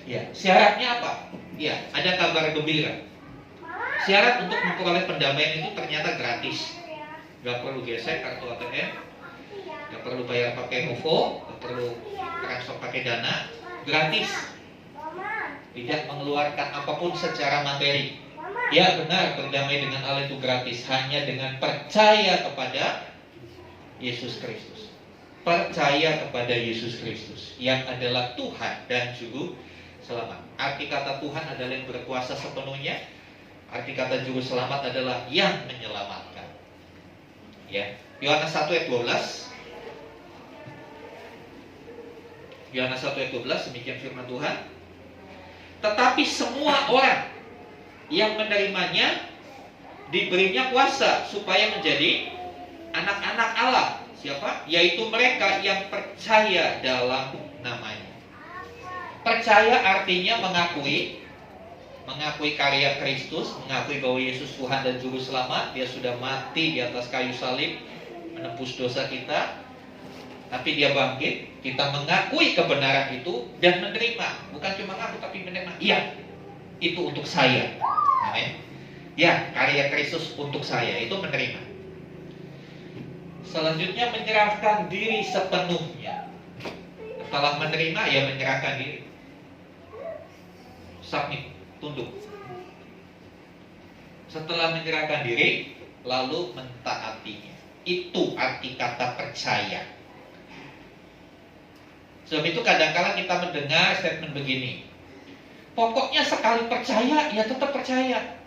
Speaker 2: Ya, syaratnya apa? Ya, ada kabar gembira. Syarat untuk memperoleh pendamaian itu ternyata gratis. Gak perlu gesek kartu ATM, gak perlu bayar pakai OVO, gak perlu transfer pakai Dana, gratis. Tidak mengeluarkan apapun secara materi. Ya benar, berdamai dengan Allah itu gratis, hanya dengan percaya kepada Yesus Kristus. Percaya kepada Yesus Kristus yang adalah Tuhan dan Juru Selamat. Arti kata Tuhan adalah yang berkuasa sepenuhnya. Arti kata Juru Selamat adalah yang menyelamatkan. Ya, Yohanes 1 ayat 12. Yohanes 1 ayat 12, demikian firman Tuhan. Tetapi semua orang yang menerimanya diberinya kuasa supaya menjadi anak-anak Allah. Siapa? Yaitu mereka yang percaya dalam namanya. Percaya artinya mengakui karya Kristus, mengakui bahwa Yesus Tuhan dan Juru Selamat. Dia sudah mati di atas kayu salib menebus dosa kita. Tapi dia bangkit. Kita mengakui kebenaran itu dan menerima. Bukan cuma ngaku tapi menerima. Iya, itu untuk saya. Amin. Ya, karya Kristus untuk saya, itu menerima. Selanjutnya menyerahkan diri sepenuhnya. Setelah menerima, ya menyerahkan diri. Submit, tunduk. Setelah menyerahkan diri, lalu mentaatinya. Itu arti kata percaya. Sebab itu kadang-kala kita mendengar statement begini. Pokoknya sekali percaya, ya tetap percaya.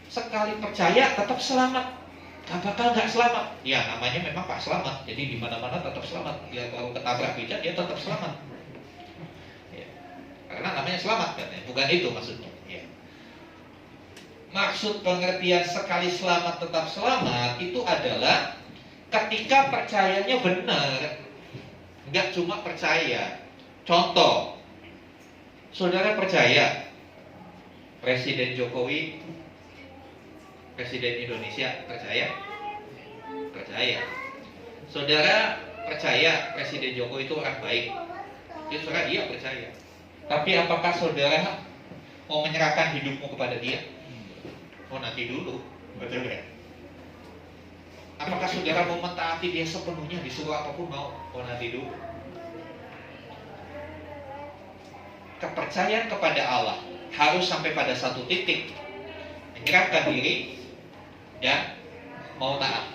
Speaker 2: Sekali percaya, tetap selamat. Gak bakal gak selamat. Ya namanya memang Pak Selamat. Jadi di mana-mana tetap selamat. Ya kalau ketabrak beca, dia tetap selamat. Ya. Karena namanya selamat katanya. Bukan itu maksudnya. Ya. Maksud pengertian sekali selamat tetap selamat itu adalah ketika percayanya benar. Gak cuma percaya. Contoh, saudara percaya Presiden Jokowi, Presiden Indonesia, percaya? Percaya. Saudara percaya Presiden Jokowi itu orang baik? Ya, saudara iya percaya. Tapi apakah saudara mau menyerahkan hidupmu kepada dia? Oh nanti dulu, betul ya? Apakah saudara mau mentaati dia sepenuhnya, disuruh apapun mau? Oh nanti dulu. Kepercayaan kepada Allah harus sampai pada satu titik, menyerahkan diri dan mau taat.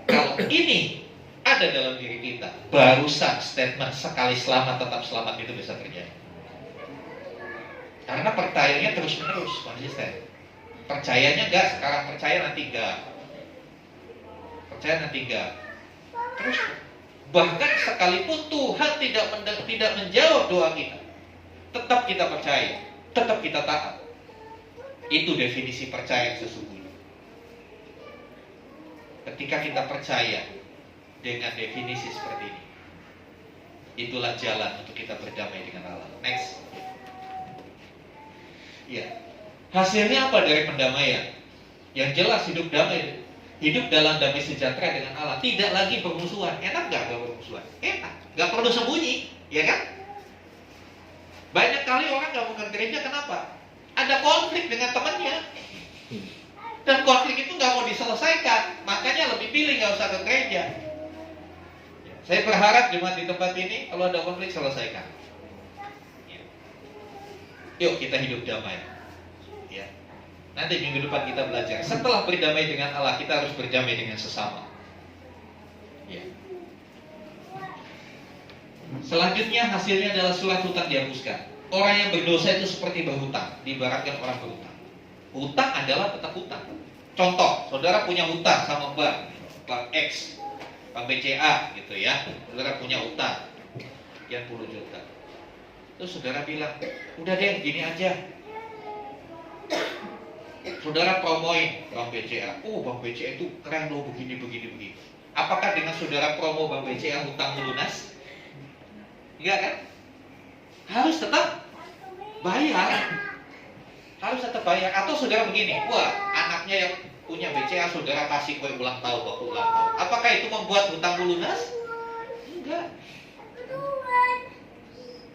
Speaker 2: Kalau ini ada dalam diri kita, barusan statement sekali selamat tetap selamat itu bisa terjadi. Karena percayanya terus-menerus, konsisten. Percayanya enggak, sekarang percaya nanti enggak. Percaya nanti enggak. Terus bahkan sekalipun Tuhan tidak menjawab doa kita, tetap kita percaya, tetap kita taat. Itu definisi percaya yang sesungguhnya. Ketika kita percaya dengan definisi seperti ini, itulah jalan untuk kita berdamai dengan Allah. Next. Ya. Hasilnya apa dari pendamaian? Yang jelas hidup damai, hidup dalam damai sejahtera dengan Allah. Tidak lagi bermusuhan. Enak gak bermusuhan? Enak. Gak perlu sembunyi, ya kan? Banyak kali orang gak mau ke gereja, kenapa? Ada konflik dengan temannya. Dan konflik itu gak mau diselesaikan. Makanya lebih pilih gak usah ke gereja. Saya berharap jemaat di tempat ini, kalau ada konflik, selesaikan. Yuk kita hidup damai. Ya. Nanti minggu depan kita belajar. Setelah berdamai dengan Allah, kita harus berdamai dengan sesama. Ya. Selanjutnya hasilnya adalah surat hutang dihapuskan. Orang yang berdosa itu seperti berhutang, diibaratkan orang berhutang. Hutang adalah tetap hutang. Contoh, saudara punya hutang sama bank X, bank BCA gitu ya. Saudara punya hutang sekian puluh juta. Terus saudara bilang, udah deh gini aja. Saudara promoin bank BCA. Bank BCA itu keren loh, begini. Apakah dengan saudara promo bank BCA hutang lunas? Enggak kan? Harus tetap bayar. Harus tetap bayar. Atau saudara begini, wah anaknya yang punya BCA saudara kasih kue ulang tahun waktu ulang tahun. Apakah itu membuat hutang lunas? Enggak.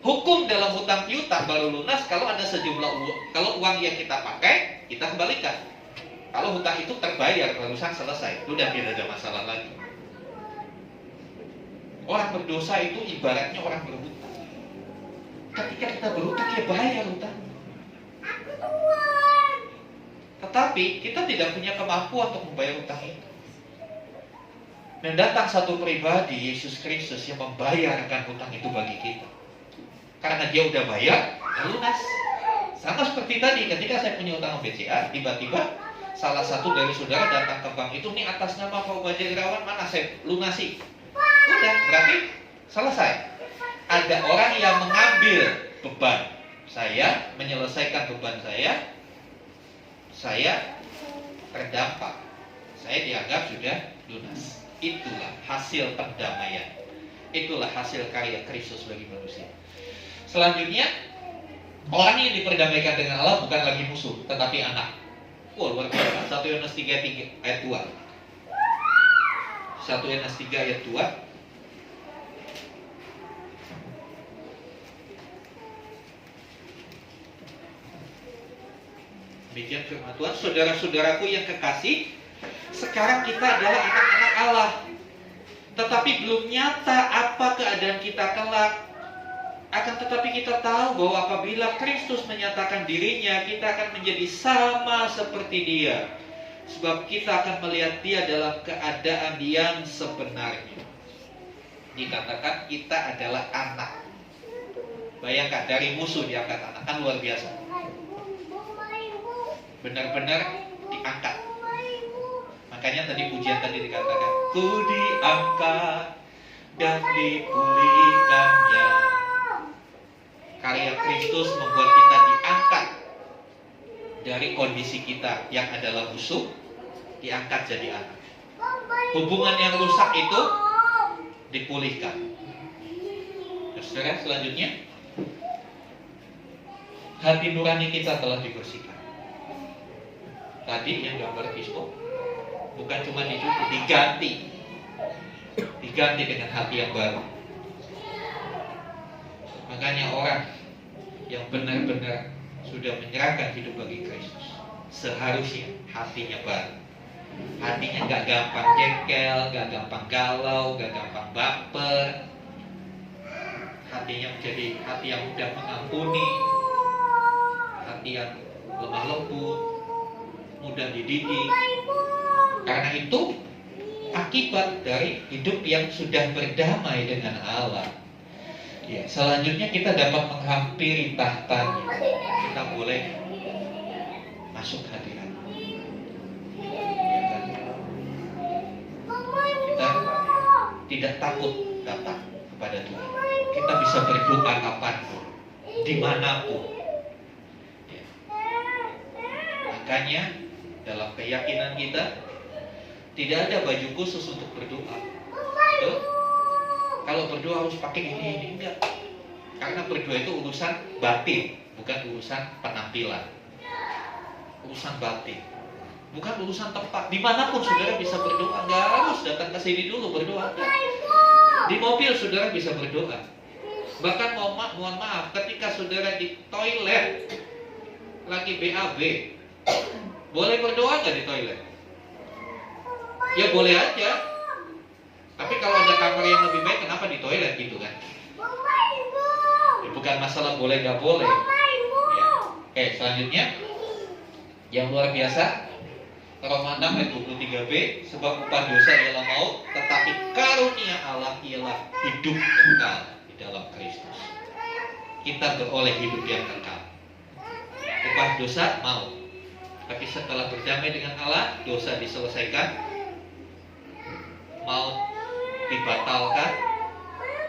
Speaker 2: Hukum dalam hutang piutang baru lunas kalau ada sejumlah uang. Kalau uang yang kita pakai, kita kembalikan. Kalau hutang itu terbayar, urusan selesai, sudah tidak ada masalah lagi. Orang berdosa itu ibaratnya orang berhutang. Ketika kita berhutang, ya bayar hutang. Tetapi kita tidak punya kemampuan untuk membayar hutang itu. Dan datang satu pribadi, Yesus Kristus, yang membayarkan hutang itu bagi kita. Karena dia udah bayar, lunas. Sama seperti tadi, ketika saya punya utang BCA, tiba-tiba salah satu dari saudara datang ke bank itu, nih atas nama Pak Ubaja Irawan, mana saya lunasi. Udah, berarti selesai. Ada orang yang mengambil beban saya, menyelesaikan beban saya terdampak. Saya dianggap sudah lunas. Itulah hasil pendamaian. Itulah hasil karya Kristus bagi manusia. Selanjutnya, orang yang diperdamaikan dengan Allah bukan lagi musuh, tetapi anak. Luar biasa. 1 Yohanes 3 ayat 2. 1 Yohanes 3 ayat 2. Demikian firman Tuhan, saudara-saudaraku yang kekasih, sekarang kita adalah anak-anak Allah. Tetapi belum nyata apa keadaan kita kelak. Akan tetapi kita tahu bahwa apabila Kristus menyatakan dirinya, kita akan menjadi sama seperti Dia. Sebab kita akan melihat Dia dalam keadaan yang sebenarnya. Dikatakan kita adalah anak. Bayangkan, dari musuh diangkat anak, kan luar biasa. Benar-benar diangkat. Makanya tadi pujian tadi dikatakan, ku diangkat dan dipulihkannya. Karya Kristus membuat kita diangkat dari kondisi kita yang adalah musuh, diangkat jadi anak. Hubungan yang rusak itu dipulihkan. Saudara, selanjutnya, hati nurani kita telah dibersihkan. Tadi yang gambar Kristus bukan cuma dicuci, diganti dengan hati yang baru. Makanya orang yang benar-benar sudah menyerahkan hidup bagi Kristus, seharusnya hatinya baru. Hatinya gak gampang jengkel, gak gampang galau, gak gampang baper. Hatinya menjadi hati yang mudah mengampuni, hati yang lemah lembut, mudah dididik. Karena itu akibat dari hidup yang sudah berdamai dengan Allah. Ya, selanjutnya kita dapat menghampiri tahtanya. Kita boleh masuk hadirat. Ya kan? Kita tidak takut datang kepada Tuhan. Kita bisa berdoa kapanpun, dimanapun. Ya. Makanya dalam keyakinan kita tidak ada baju khusus untuk berdoa. Betul? Kalau berdoa harus pakai ini enggak. Karena berdoa itu urusan batin, bukan urusan penampilan. Urusan batin, bukan urusan tempat. Dimanapun saudara bisa berdoa, nggak harus datang ke sini dulu berdoa. Enggak. Di mobil saudara bisa berdoa. Bahkan mohon maaf, ketika saudara di toilet lagi BAB, boleh berdoa nggak di toilet? Ya boleh aja. Tapi kalau ada kamar yang lebih baik, kenapa di toilet gitu kan? Ya, bukan masalah boleh nggak boleh. Ya. Oke, selanjutnya yang luar biasa, Roma 6 ayat 23b, sebab upah dosa ialah maut, tetapi karunia Allah ialah hidup kekal di dalam Kristus. Kita beroleh hidup yang kekal. Upah dosa maut, tapi setelah berdamai dengan Allah, dosa diselesaikan, maut dibatalkan,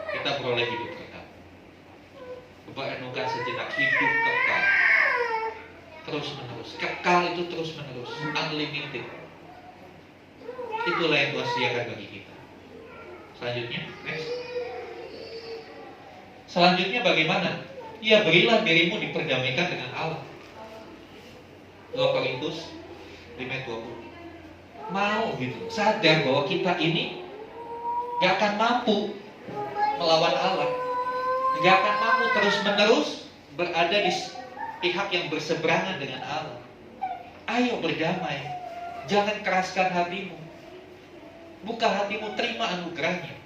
Speaker 2: kita beroleh hidup kekal. Coba renungkan sejenak, hidup kekal terus menerus. Kekal itu terus menerus, unlimited. Itulah yang Tuhan sediakan bagi kita. Selanjutnya, next. Selanjutnya bagaimana? Ya, berilah dirimu diperdamaikan dengan Allah. 2 Korintus 5:20. Mau gitu, sadar bahwa kita ini gak akan mampu melawan Allah, gak akan mampu terus-menerus berada di pihak yang berseberangan dengan Allah. Ayo berdamai, jangan keraskan hatimu, buka hatimu, terima anugerahnya.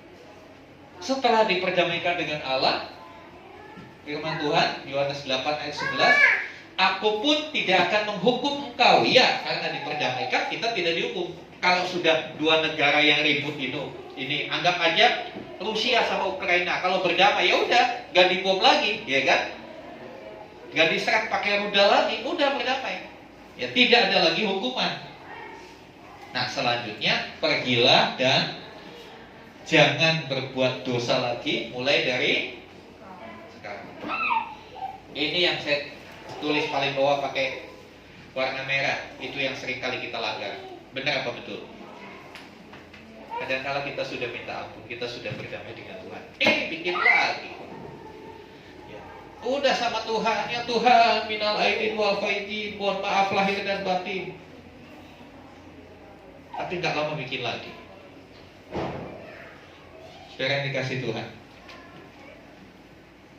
Speaker 2: Setelah diperdamaikan dengan Allah, firman Tuhan Yohanes 8 ayat 11, aku pun tidak akan menghukum engkau. Ya, karena diperdamaikan kita tidak dihukum. Kalau sudah dua negara yang ribut ini anggap aja Rusia sama Ukraina, kalau berdamai ya udah, gak dibom lagi, ya kan? Gak diserang pakai rudal lagi, udah berdamai. Ya, tidak ada lagi hukuman. Nah, selanjutnya pergilah dan jangan berbuat dosa lagi mulai dari sekarang. Ini yang saya tulis paling bawah pakai warna merah, itu yang sering kali kita langgar. Benar apa betul? Kadang-kala kita sudah minta ampun, kita sudah berdamai dengan Tuhan, bikin lagi. Ya. Udah sama Tuhan, ya Tuhan, minal aidin wal faizin, mohon maaf lahir dan batin. Tapi nggak lama bikin lagi. Saudara yang dikasih Tuhan,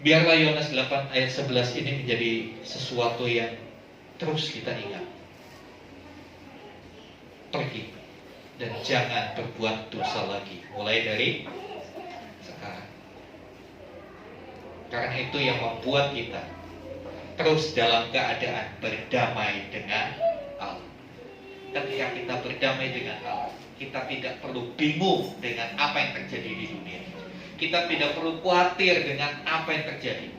Speaker 2: biarlah Yohanes 8 ayat 11 ini menjadi sesuatu yang terus kita ingat. Pergi dan jangan berbuat dosa lagi mulai dari sekarang. Karena itu yang membuat kita terus dalam keadaan berdamai dengan Allah. Ketika kita berdamai dengan Allah, kita tidak perlu bingung dengan apa yang terjadi di dunia. Kita tidak perlu khawatir dengan apa yang terjadi.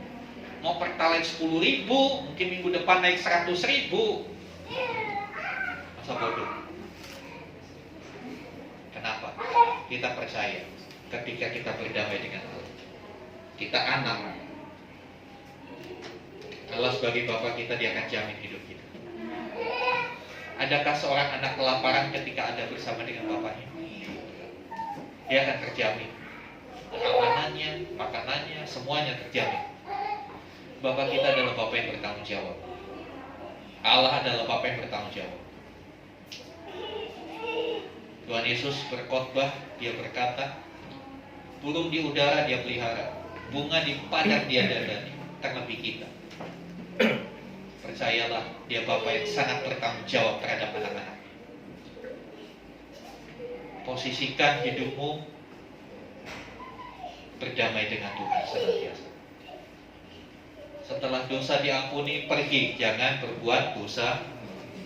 Speaker 2: Mau pertalite 10.000, mungkin minggu depan naik 100.000. Masa bodoh. Kenapa? Kita percaya ketika kita berdamai dengan Allah, kita anak Allah sebagai Bapa kita, dia akan jamin hidup kita. Adakah seorang anak kelaparan ketika ada bersama dengan bapaknya? Dia akan terjamin keamanannya, makanannya, semuanya terjamin. Bapa kita adalah Bapa yang bertanggung jawab. Allah adalah Bapa yang bertanggung jawab. Tuhan Yesus berkhotbah, dia berkata, burung di udara dia pelihara, bunga di padang dia dadani, terlebih kita. Percayalah, dia Bapa yang sangat bertanggung jawab terhadap anak-anak. Posisikan hidupmu berdamai dengan Tuhan senantiasa. Setelah dosa diampuni, pergi, jangan berbuat dosa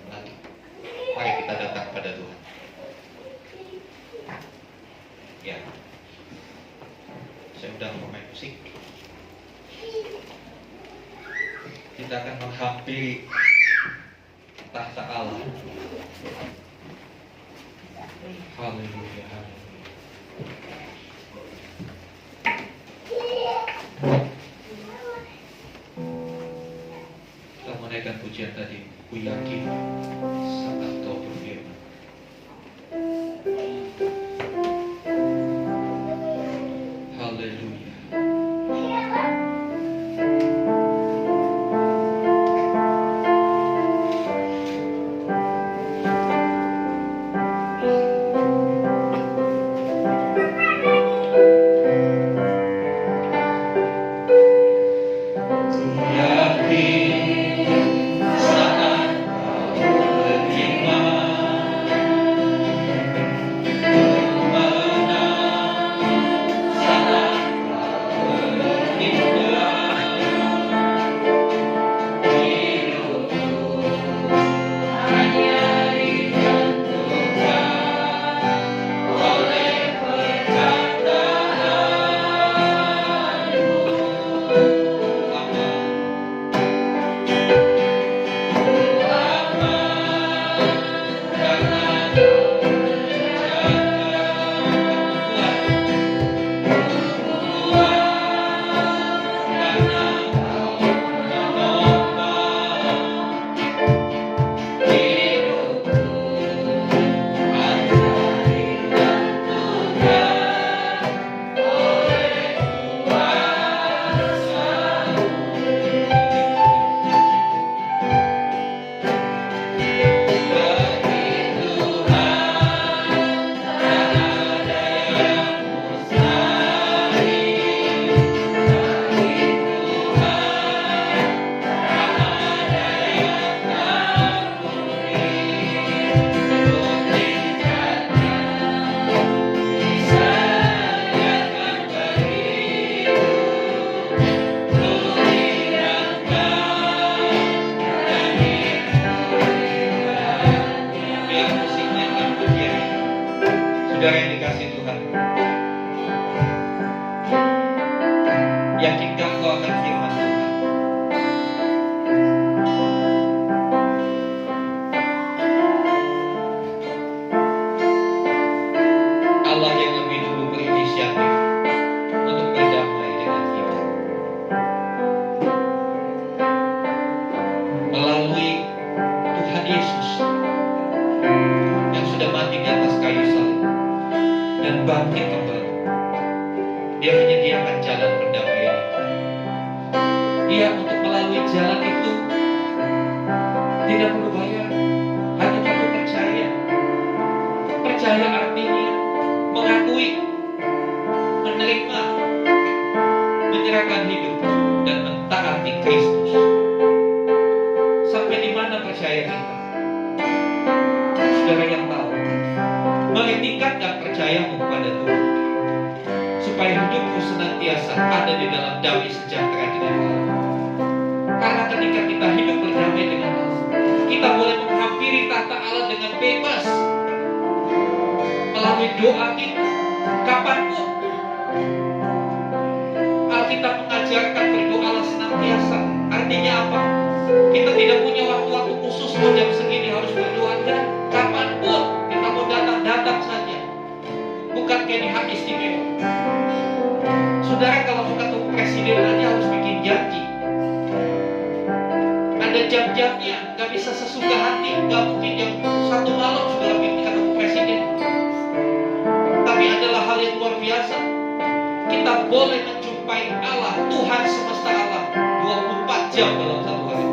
Speaker 2: lagi. Mari kita datang kepada Tuhan. Ya, saya udah pemain musik. kita akan menghampiri tahta Allah. Haleluya. Kita menaikkan pujian tadi. Ku yakin saat Kau berfirman. Haleluya. Saudara yang dikasih Tuhan, yakinkah kau akan firman Tuhan? Allah yang lebih dulu berinisiatif untuk berdamai dengan kita melalui Tuhan Yesus yang sudah mati di atas kayu salib dan bangkit kembali. Dia menyediakan jalan perdamaian. Dia untuk melalui jalan itu tidak perlu bayar, hanya perlu percaya. Percaya artinya mengakui, menerima, menyerahkan hidup dan mentaati Kristus. Sampai di mana percaya kita? Saudara yang tahu, mari tingkatkan percayamu kepada Tuhan, supaya hidupmu senantiasa ada di dalam damai sejahtera dengan Allah. Karena ketika kita hidup berdamai dengan Allah, kita boleh menghampiri tahta Allah dengan bebas melalui doa kita kapanpun. Alkitab mengajarkan berdoalah senantiasa. Artinya apa? Kita tidak punya waktu-waktu khusus, jam segini harus berdoa, dan kapanpun kita mau datang saja. Bukan kayak di hak istimewa. Saudara kalau mau ketemu presiden aja harus bikin janji. Ada jam-jamnya, nggak bisa sesuka hati. Nggak mungkin jam 1 malam saudara ingin ketemu presiden. Tapi adalah hal yang luar biasa. Kita boleh menjumpai Allah, Tuhan semesta alam, 24 jam dalam satu hari.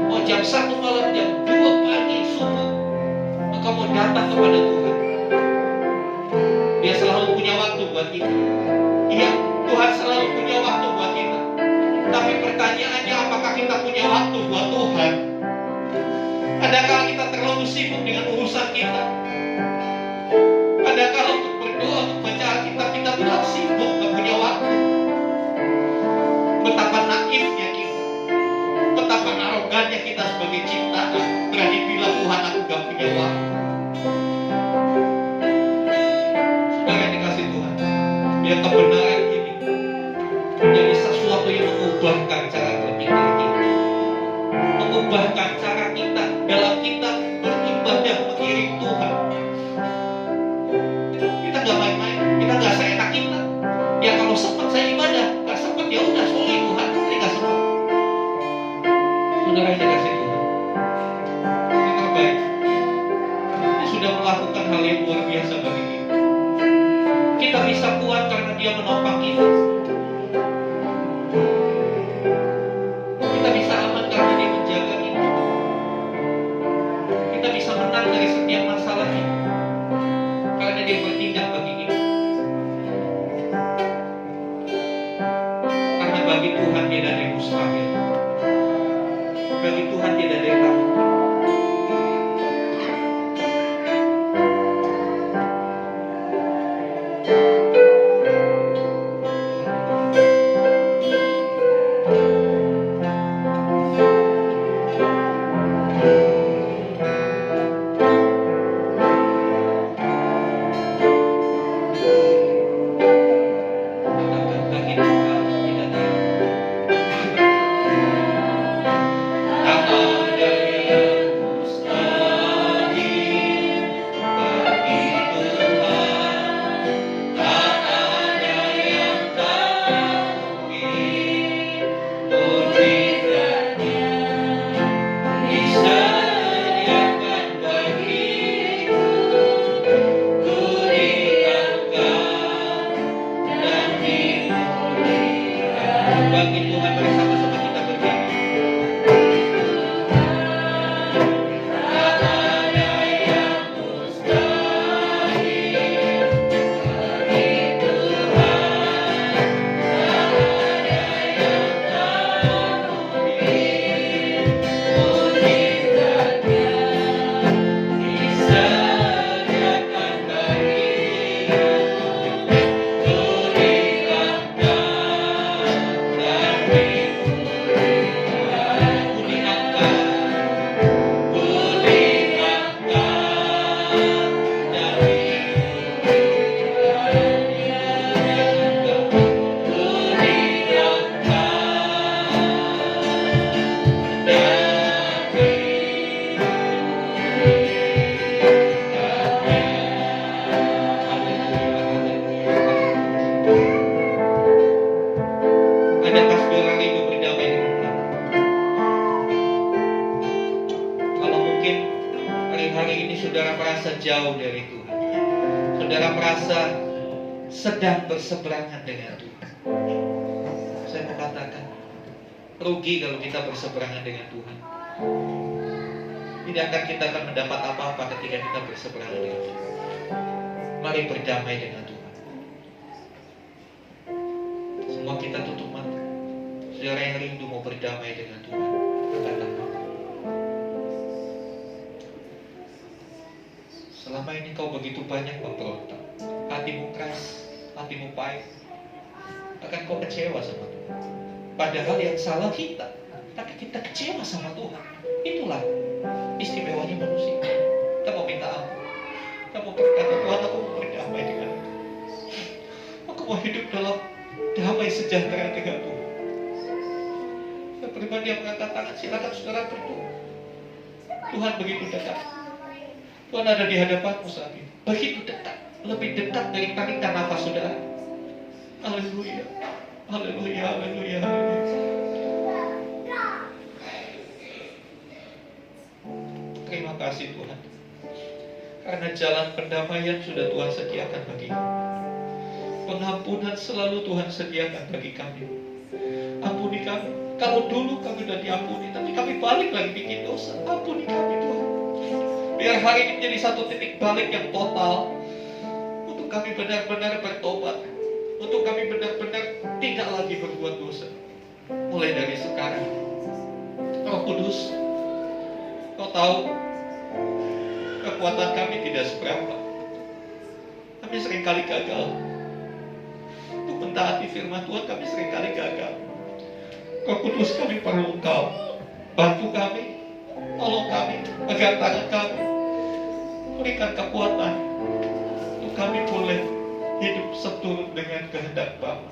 Speaker 2: Mau jam 1 malam, jam 2 pagi, subuh, engkau mau datang kepada Tuhan. Dia selalu punya waktu buat kita. Iya, Tuhan selalu punya waktu buat kita. Tapi pertanyaannya, apakah kita punya waktu buat Tuhan? Adakah kita terlalu sibuk dengan urusan kita? Adakah untuk berdoa, untuk baca Alkitab kita terlalu sibuk, gak punya waktu? Betapa naifnya kita, betapa arogannya kita sebagai ciptaan, berani bilang Tuhan aku gak punya waktu. Saudara yang dikasih Tuhan, biar kebenaran ini menjadi sesuatu yang mengubahkan cara berpikir kita. sudah melakukan hal yang luar biasa bagi kita. Kita bisa kuat karena Dia menopang kita. Kita bisa aman karena Dia menjaga kita. Kita bisa menang dari setiap masalah kita karena Dia bertindak bagi kita. Karena bagi Tuhan tidak ada yang mustahil. Bagi Tuhan tidak ada yang tak mungkin. Bagi Tuhan tidak ada yang bagi Tuhan bersama-sama kita berdiri. Adakah saudara rindu berdamai dengan Tuhan? Kalau mungkin hari-hari ini saudara merasa jauh dari Tuhan, saudara merasa sedang berseberangan dengan Tuhan, saya mau katakan, rugi kalau kita berseberangan dengan Tuhan. Tidak akan kita akan mendapat apa-apa ketika kita berseberangan dengan Tuhan. Mari berdamai dengan Tuhan. Semua kita tutup mata. Saudara yang rindu mau berdamai dengan Tuhan, angkat tangan. Selama ini kau begitu banyak memberontak, hatimu keras, hatimu pahit, akan kau kecewa sama Tuhan. Padahal yang salah kita, tapi kita kecewa sama Tuhan. Itulah istimewanya manusia. Kita mau minta ampun, kita mau berkata, Tuhan, aku mau berdamai denganmu. Aku mau hidup dalam damai sejahtera dengan Tuhan. Pribadi yang mengangkat tangan, silakan saudara berdoa. Tuhan begitu dekat. Tuhan ada di hadapanmu saat ini. Begitu dekat, lebih dekat dari tarikan nafas saudara. Haleluya, haleluya, haleluya, haleluya. Terima kasih Tuhan, karena jalan pendamaian sudah Tuhan sediakan bagi kami. Pengampunan selalu Tuhan sediakan bagi kami. Ampuni kami. Kalau dulu kami sudah diampuni, tapi kami balik lagi bikin dosa. Ampuni kami Tuhan. Biar hari ini menjadi satu titik balik yang total, untuk kami benar-benar bertobat, untuk kami benar-benar tidak lagi berbuat dosa. Mulai dari sekarang, Roh Kudus, Kau tahu kekuatan kami tidak seberapa. Kami seringkali gagal. Untuk mentaati firman Tuhan, kami seringkali gagal. Roh Kudus, kami perlu Engkau. Bantu kami, tolong kami, pegang tangan kami, berikan kekuatan untuk kami boleh hidup seturut dengan kehendak Bapa.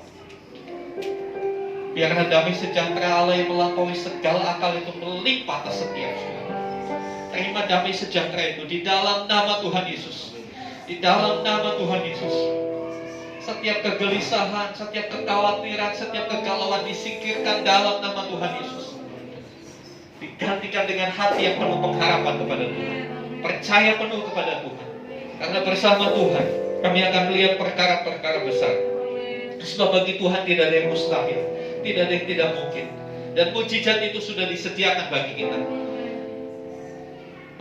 Speaker 2: Biarlah damai sejahtera Allah yang melampaui segala akal itu melimpah atas setiap saudara. Terima damai sejahtera itu di dalam nama Tuhan Yesus. Di dalam nama Tuhan Yesus. Setiap kegelisahan, setiap kekhawatiran, setiap kegalauan disingkirkan dalam nama Tuhan Yesus. Digantikan dengan hati yang penuh pengharapan kepada Tuhan. percaya penuh kepada Tuhan. Karena bersama Tuhan kami akan melihat perkara-perkara besar. Sebab bagi Tuhan tidak ada yang mustahil, tidak ada yang tidak mungkin. Dan mujizat itu sudah disediakan bagi kita.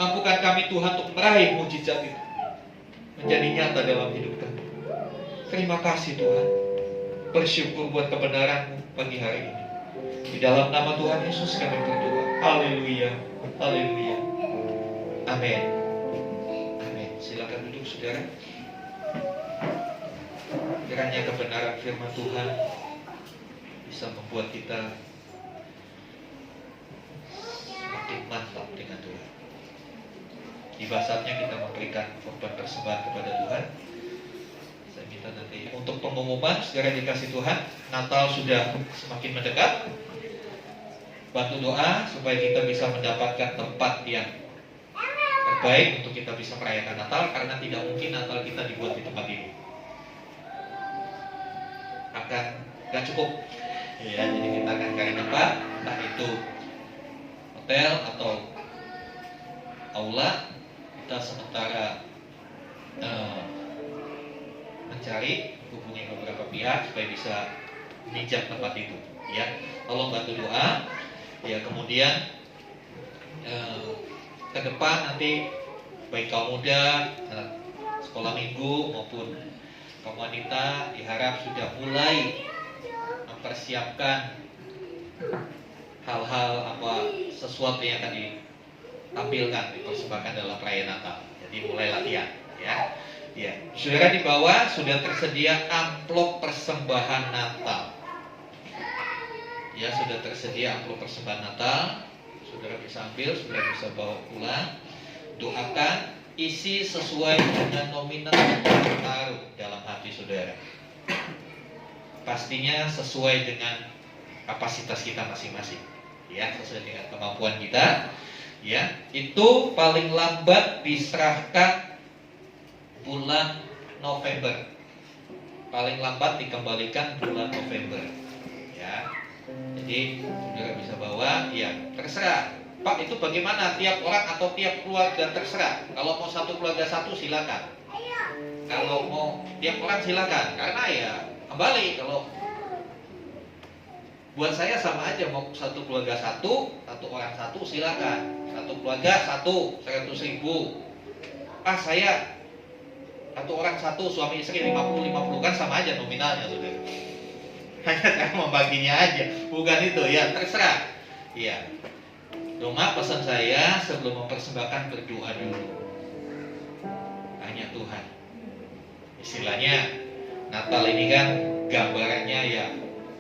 Speaker 2: Mampukan kami Tuhan untuk meraih mujizat itu menjadi nyata dalam hidup kami. Terima kasih Tuhan. Bersyukur buat kebenaran-Mu pagi hari ini. Di dalam nama Tuhan Yesus kami berdoa. Haleluya. Haleluya. Amin. Amin. Silakan duduk saudara. Kiranya kebenaran firman Tuhan bisa membuat kita semakin mantap dengan Tuhan. Tiba saatnya kita memberikan korban persembahan kepada Tuhan. Saya minta nanti untuk pengumuman, saudara dikasih Tuhan, Natal sudah semakin mendekat. Bantu doa supaya kita bisa mendapatkan tempat yang terbaik untuk kita bisa merayakan Natal, karena tidak mungkin Natal kita dibuat di tempat ini. Akan gak cukup. Ya, jadi kita akan cari tempat, entah itu hotel atau aula. Kita sementara mencari, hubungi beberapa pihak supaya bisa meninjak tempat itu. Ya, tolong bantu doa. Ya, kemudian ke depan nanti baik kaum muda, sekolah minggu maupun kaum wanita diharap sudah mulai mempersiapkan hal-hal sesuatu yang akan ditampilkan, dipersembahkan dalam perayaan Natal. Jadi mulai latihan, ya. Ya, saudara di bawah sudah tersedia amplop persembahan Natal. Ya, sudah tersedia amplop persembahan Natal. Saudara bisa ambil, saudara bisa bawa pulang. Doakan, isi sesuai dengan nominal yang ditaruh dalam hati saudara. Pastinya sesuai dengan kapasitas kita masing-masing. Ya, sesuai dengan kemampuan kita. Ya, itu paling lambat diserahkan bulan November. Paling lambat dikembalikan bulan November. Ya. Jadi saudara bisa bawa, ya terserah. Pak, itu bagaimana? Tiap orang atau tiap keluarga terserah. Kalau mau satu keluarga satu silakan. Kalau mau tiap orang silakan. Karena ya kembali, kalau buat saya sama aja, mau satu keluarga satu orang satu silakan. Satu keluarga 100.000. Saya satu orang satu, suami istri 50-50, kan sama aja nominalnya saudara. Hanya cara membaginya aja, bukan itu ya, terserah. Iya. Cuma pesan saya sebelum mempersembahkan berdoa dulu. Tanya Tuhan. Istilahnya Natal ini kan gambarannya ya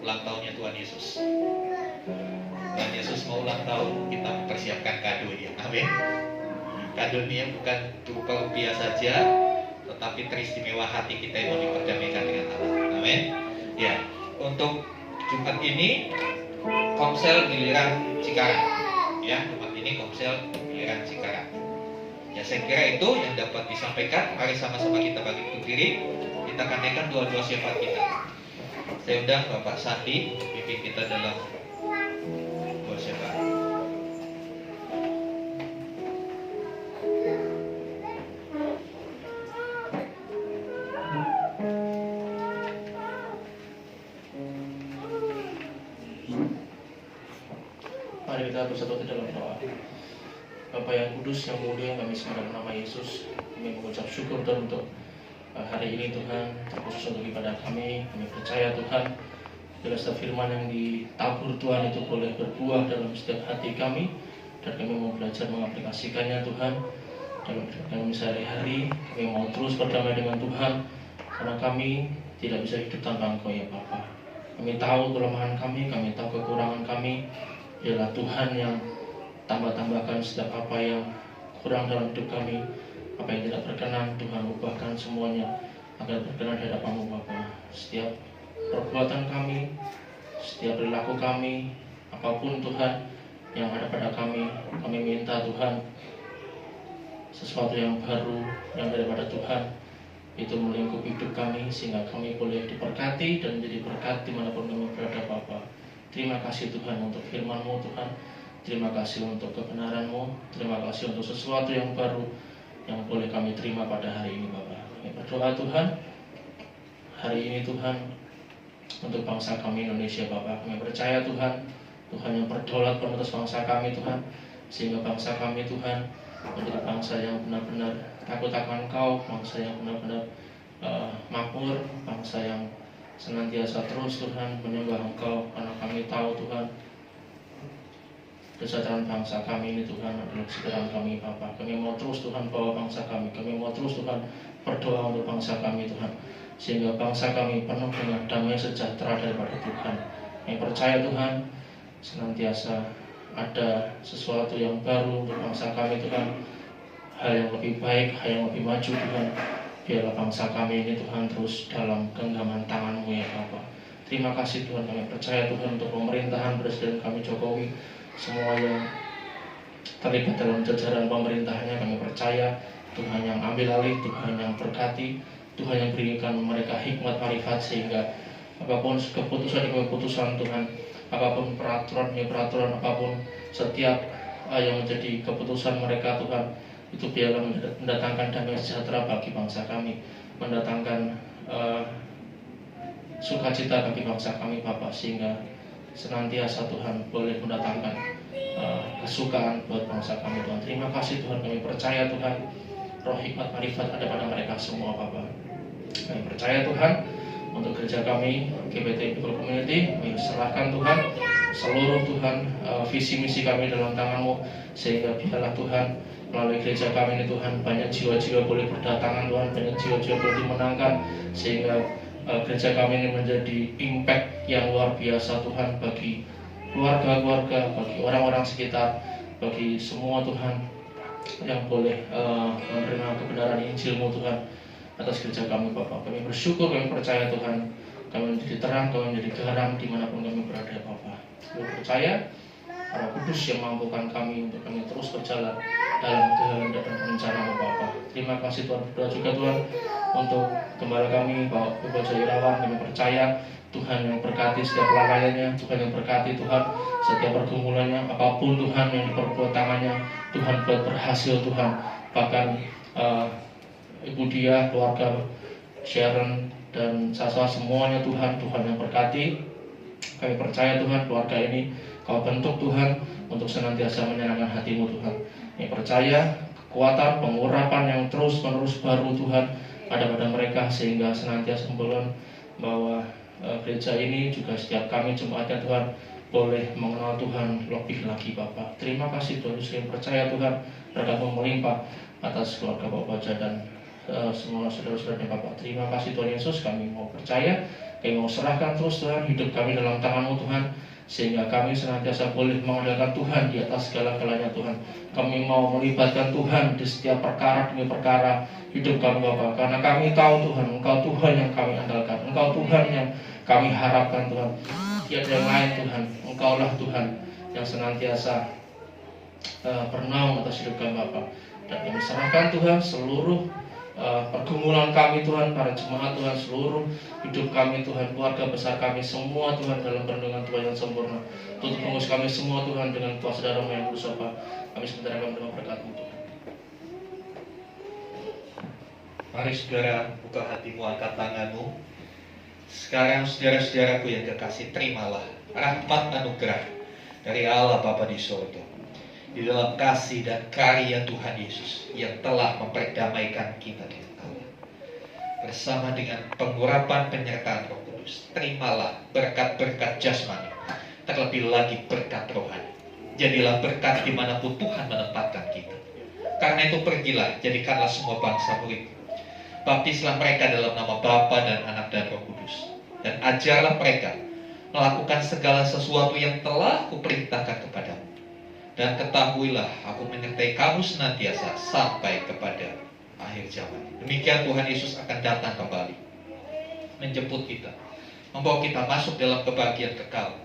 Speaker 2: ulang tahunnya Tuhan Yesus. Tuhan Yesus mau ulang tahun, kita mempersiapkan kado ya. Amin. Kadonya bukan berupa rupiah saja, tetapi teristimewa hati kita yang mau diperdamaikan dengan Allah. Amin. Ya, untuk Jumat ini Komsel giliran Cikarang. Ya, Jumat ini Komsel giliran Cikarang. Ya, saya kira itu yang dapat disampaikan. Mari sama-sama kita bagi diri. Kita akan naikkan doa-doa syafaat kita. Saya undang Bapak Sandi pimpin kita dalam doa syafaat.
Speaker 3: Mari kita bersatu dalam doa. Bapa yang kudus, yang mulia, kami dalam nama Yesus, kami mengucap syukur Tuhan untuk hari ini Tuhan, terkhusus untuk ibadah kami. Kami percaya Tuhan, bila setiap firman yang ditabur Tuhan itu boleh berbuah dalam setiap hati kami, dan kami mau belajar mengaplikasikannya Tuhan dalam hidup kami sehari-hari. Kami mau terus berdamai dengan Tuhan, karena kami tidak bisa hidup tanpa Engkau ya Bapa. Kami tahu kelemahan kami tahu kekurangan kami. Ialah Tuhan yang tambah-tambahkan setiap apa yang kurang dalam hidup kami, apa yang tidak berkenan. Tuhan ubahkan semuanya agar berkenan di hadapan-Mu Bapa. Setiap perbuatan kami, setiap perilaku kami, apapun Tuhan yang ada pada kami minta Tuhan sesuatu yang baru yang daripada Tuhan itu melingkupi hidup kami, sehingga kami boleh diberkati dan menjadi berkat dimanapun kami berada Bapa. Terima kasih Tuhan untuk firman-Mu Tuhan. Terima kasih untuk kebenaran-Mu. Terima kasih untuk sesuatu yang baru yang boleh kami terima pada hari ini Bapa. Kami berdoa Tuhan, hari ini Tuhan, untuk bangsa kami Indonesia Bapa. Kami percaya Tuhan, Tuhan yang berdaulat atas bangsa kami Tuhan, sehingga bangsa kami Tuhan menjadi bangsa yang benar-benar takut akan Engkau, bangsa yang benar-benar makmur, bangsa yang senantiasa terus Tuhan menyembah Engkau, karena kami tahu Tuhan kesadaran bangsa kami ini Tuhan adalah kesadaran kami Bapa. Kami mau terus Tuhan bawa bangsa kami mau terus Tuhan berdoa untuk bangsa kami Tuhan, sehingga bangsa kami penuh dengan damai sejahtera daripada Tuhan. Kami percaya Tuhan senantiasa ada sesuatu yang baru untuk bangsa kami Tuhan, hal yang lebih baik, hal yang lebih maju Tuhan. Biarlah bangsa kami ini Tuhan terus dalam genggaman tangan-Mu ya Bapa. Terima kasih Tuhan, kami percaya Tuhan untuk pemerintahan Presiden kami Jokowi, semua yang terlibat dalam jajaran pemerintahnya, kami percaya Tuhan yang ambil alih, Tuhan yang berkati, Tuhan yang berikan mereka hikmat marifat, sehingga apapun keputusan Tuhan, apapun peraturan apapun, setiap yang menjadi keputusan mereka Tuhan, itu biarlah mendatangkan damai sejahtera bagi bangsa kami, mendatangkan sukacita bagi bangsa kami Bapa, sehingga senantiasa Tuhan boleh mendatangkan kesukaan buat bangsa kami Tuhan. Terima kasih Tuhan, kami percaya Tuhan roh hikmat marifat ada pada mereka semua Bapa. Kami percaya Tuhan untuk gereja kami GBT People Community, kami serahkan Tuhan seluruh Tuhan visi misi kami dalam tangan-Mu, sehingga biarlah Tuhan melalui gereja kami ini Tuhan banyak jiwa-jiwa boleh berdatangan Tuhan, banyak jiwa-jiwa boleh dimenangkan, sehingga gereja kami ini menjadi impact yang luar biasa Tuhan bagi keluarga-keluarga, bagi orang-orang sekitar, bagi semua Tuhan yang boleh menerima kebenaran Injil-Mu Tuhan atas gereja kami Bapa. Kami bersyukur, kami percaya Tuhan, kami menjadi terang, kami menjadi garam dimanapun kami berada Bapa. Kami percaya Roh Kudus yang mampukan kami untuk kami terus berjalan dalam kehendak dan rencana-Mu Bapa. Terima kasih Tuhan, berdoa juga Tuhan untuk gembala kami Bapak Bojo Irawan. Kami percaya Tuhan yang berkati setiap pelakaiannya, Tuhan yang berkati Tuhan setiap pergumulannya, apapun Tuhan yang diperbuat tangannya, Tuhan buat berhasil Tuhan. Bahkan Ibu Dia, keluarga Sharon dan Sasa, semuanya Tuhan yang berkati. Kami percaya Tuhan keluarga ini Kau bentuk Tuhan untuk senantiasa menyenangkan hati-Mu Tuhan. Kami percaya kekuatan pengurapan yang terus menerus baru Tuhan ada pada mereka, sehingga senantiasa membangun bahwa gereja ini juga setiap kami jemaatnya Tuhan boleh mengenal Tuhan lebih lagi Bapa. Terima kasih Tuhan, saya percaya Tuhan berkat-Mu melimpah atas keluarga Bapak Bojo dan semua saudara-saudaranya Bapak. Terima kasih Tuhan Yesus, kami mau percaya, kami mau serahkan terus Tuhan hidup kami dalam tangan-Mu Tuhan, sehingga kami senantiasa boleh mengandalkan Tuhan di atas segala-galanya Tuhan. Kami mau melibatkan Tuhan di setiap perkara demi perkara hidup kami Bapa, karena kami tahu Tuhan, Engkau Tuhan yang kami andalkan, Engkau Tuhan yang kami harapkan Tuhan. Tiada yang lain Tuhan, Engkaulah Tuhan yang senantiasa bernaung atas hidup kami Bapa. Dan kami serahkan Tuhan seluruh pergumulan kami Tuhan, para jemaat Tuhan, seluruh hidup kami Tuhan, keluarga besar kami semua Tuhan dalam perlindungan Tuhan yang sempurna. Tutup pengurus kami semua Tuhan dengan kuasa darah-Mu yang kudus Bapa. Kami sebentar akan menerima berkat-Mu Tuhan.
Speaker 2: Mari saudara, buka hatimu, angkat tanganmu. Sekarang saudara-saudaraku yang kekasih, terimalah rahmat anugerah dari Allah Bapa di surga, di dalam kasih dan karya Tuhan Yesus yang telah memperdamaikan kita dengan Allah. Bersama dengan pengurapan penyertaan Roh Kudus, terimalah berkat-berkat jasmani, terlebih lagi berkat rohani. Jadilah berkat dimanapun Tuhan menempatkan kita. Karena itu pergilah, jadikanlah semua bangsa murid. Baptislah mereka dalam nama Bapa dan Anak dan Roh Kudus, dan ajarlah mereka melakukan segala sesuatu yang telah kuperintahkan kepadamu. Dan ketahuilah, aku menyertai kamu senantiasa sampai kepada akhir zaman. Demikian Tuhan Yesus akan datang kembali, menjemput kita, membawa kita masuk dalam kebahagiaan kekal,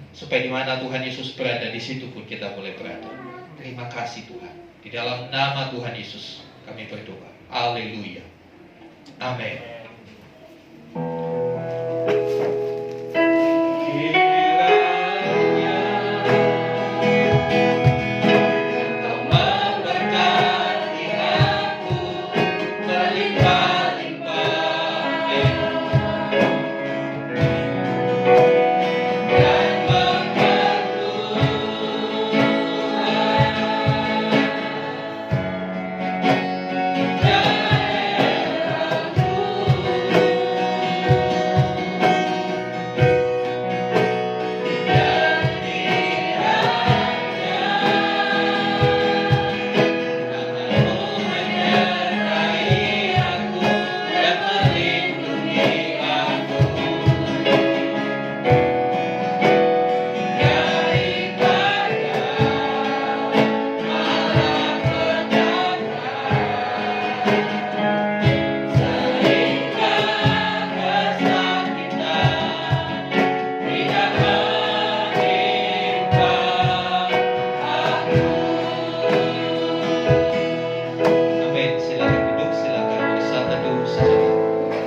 Speaker 2: supaya di mana Tuhan Yesus berada, di situ pun kita boleh berada. Terima kasih Tuhan. Di dalam nama Tuhan Yesus kami berdoa. Haleluya. Amin. berlimpah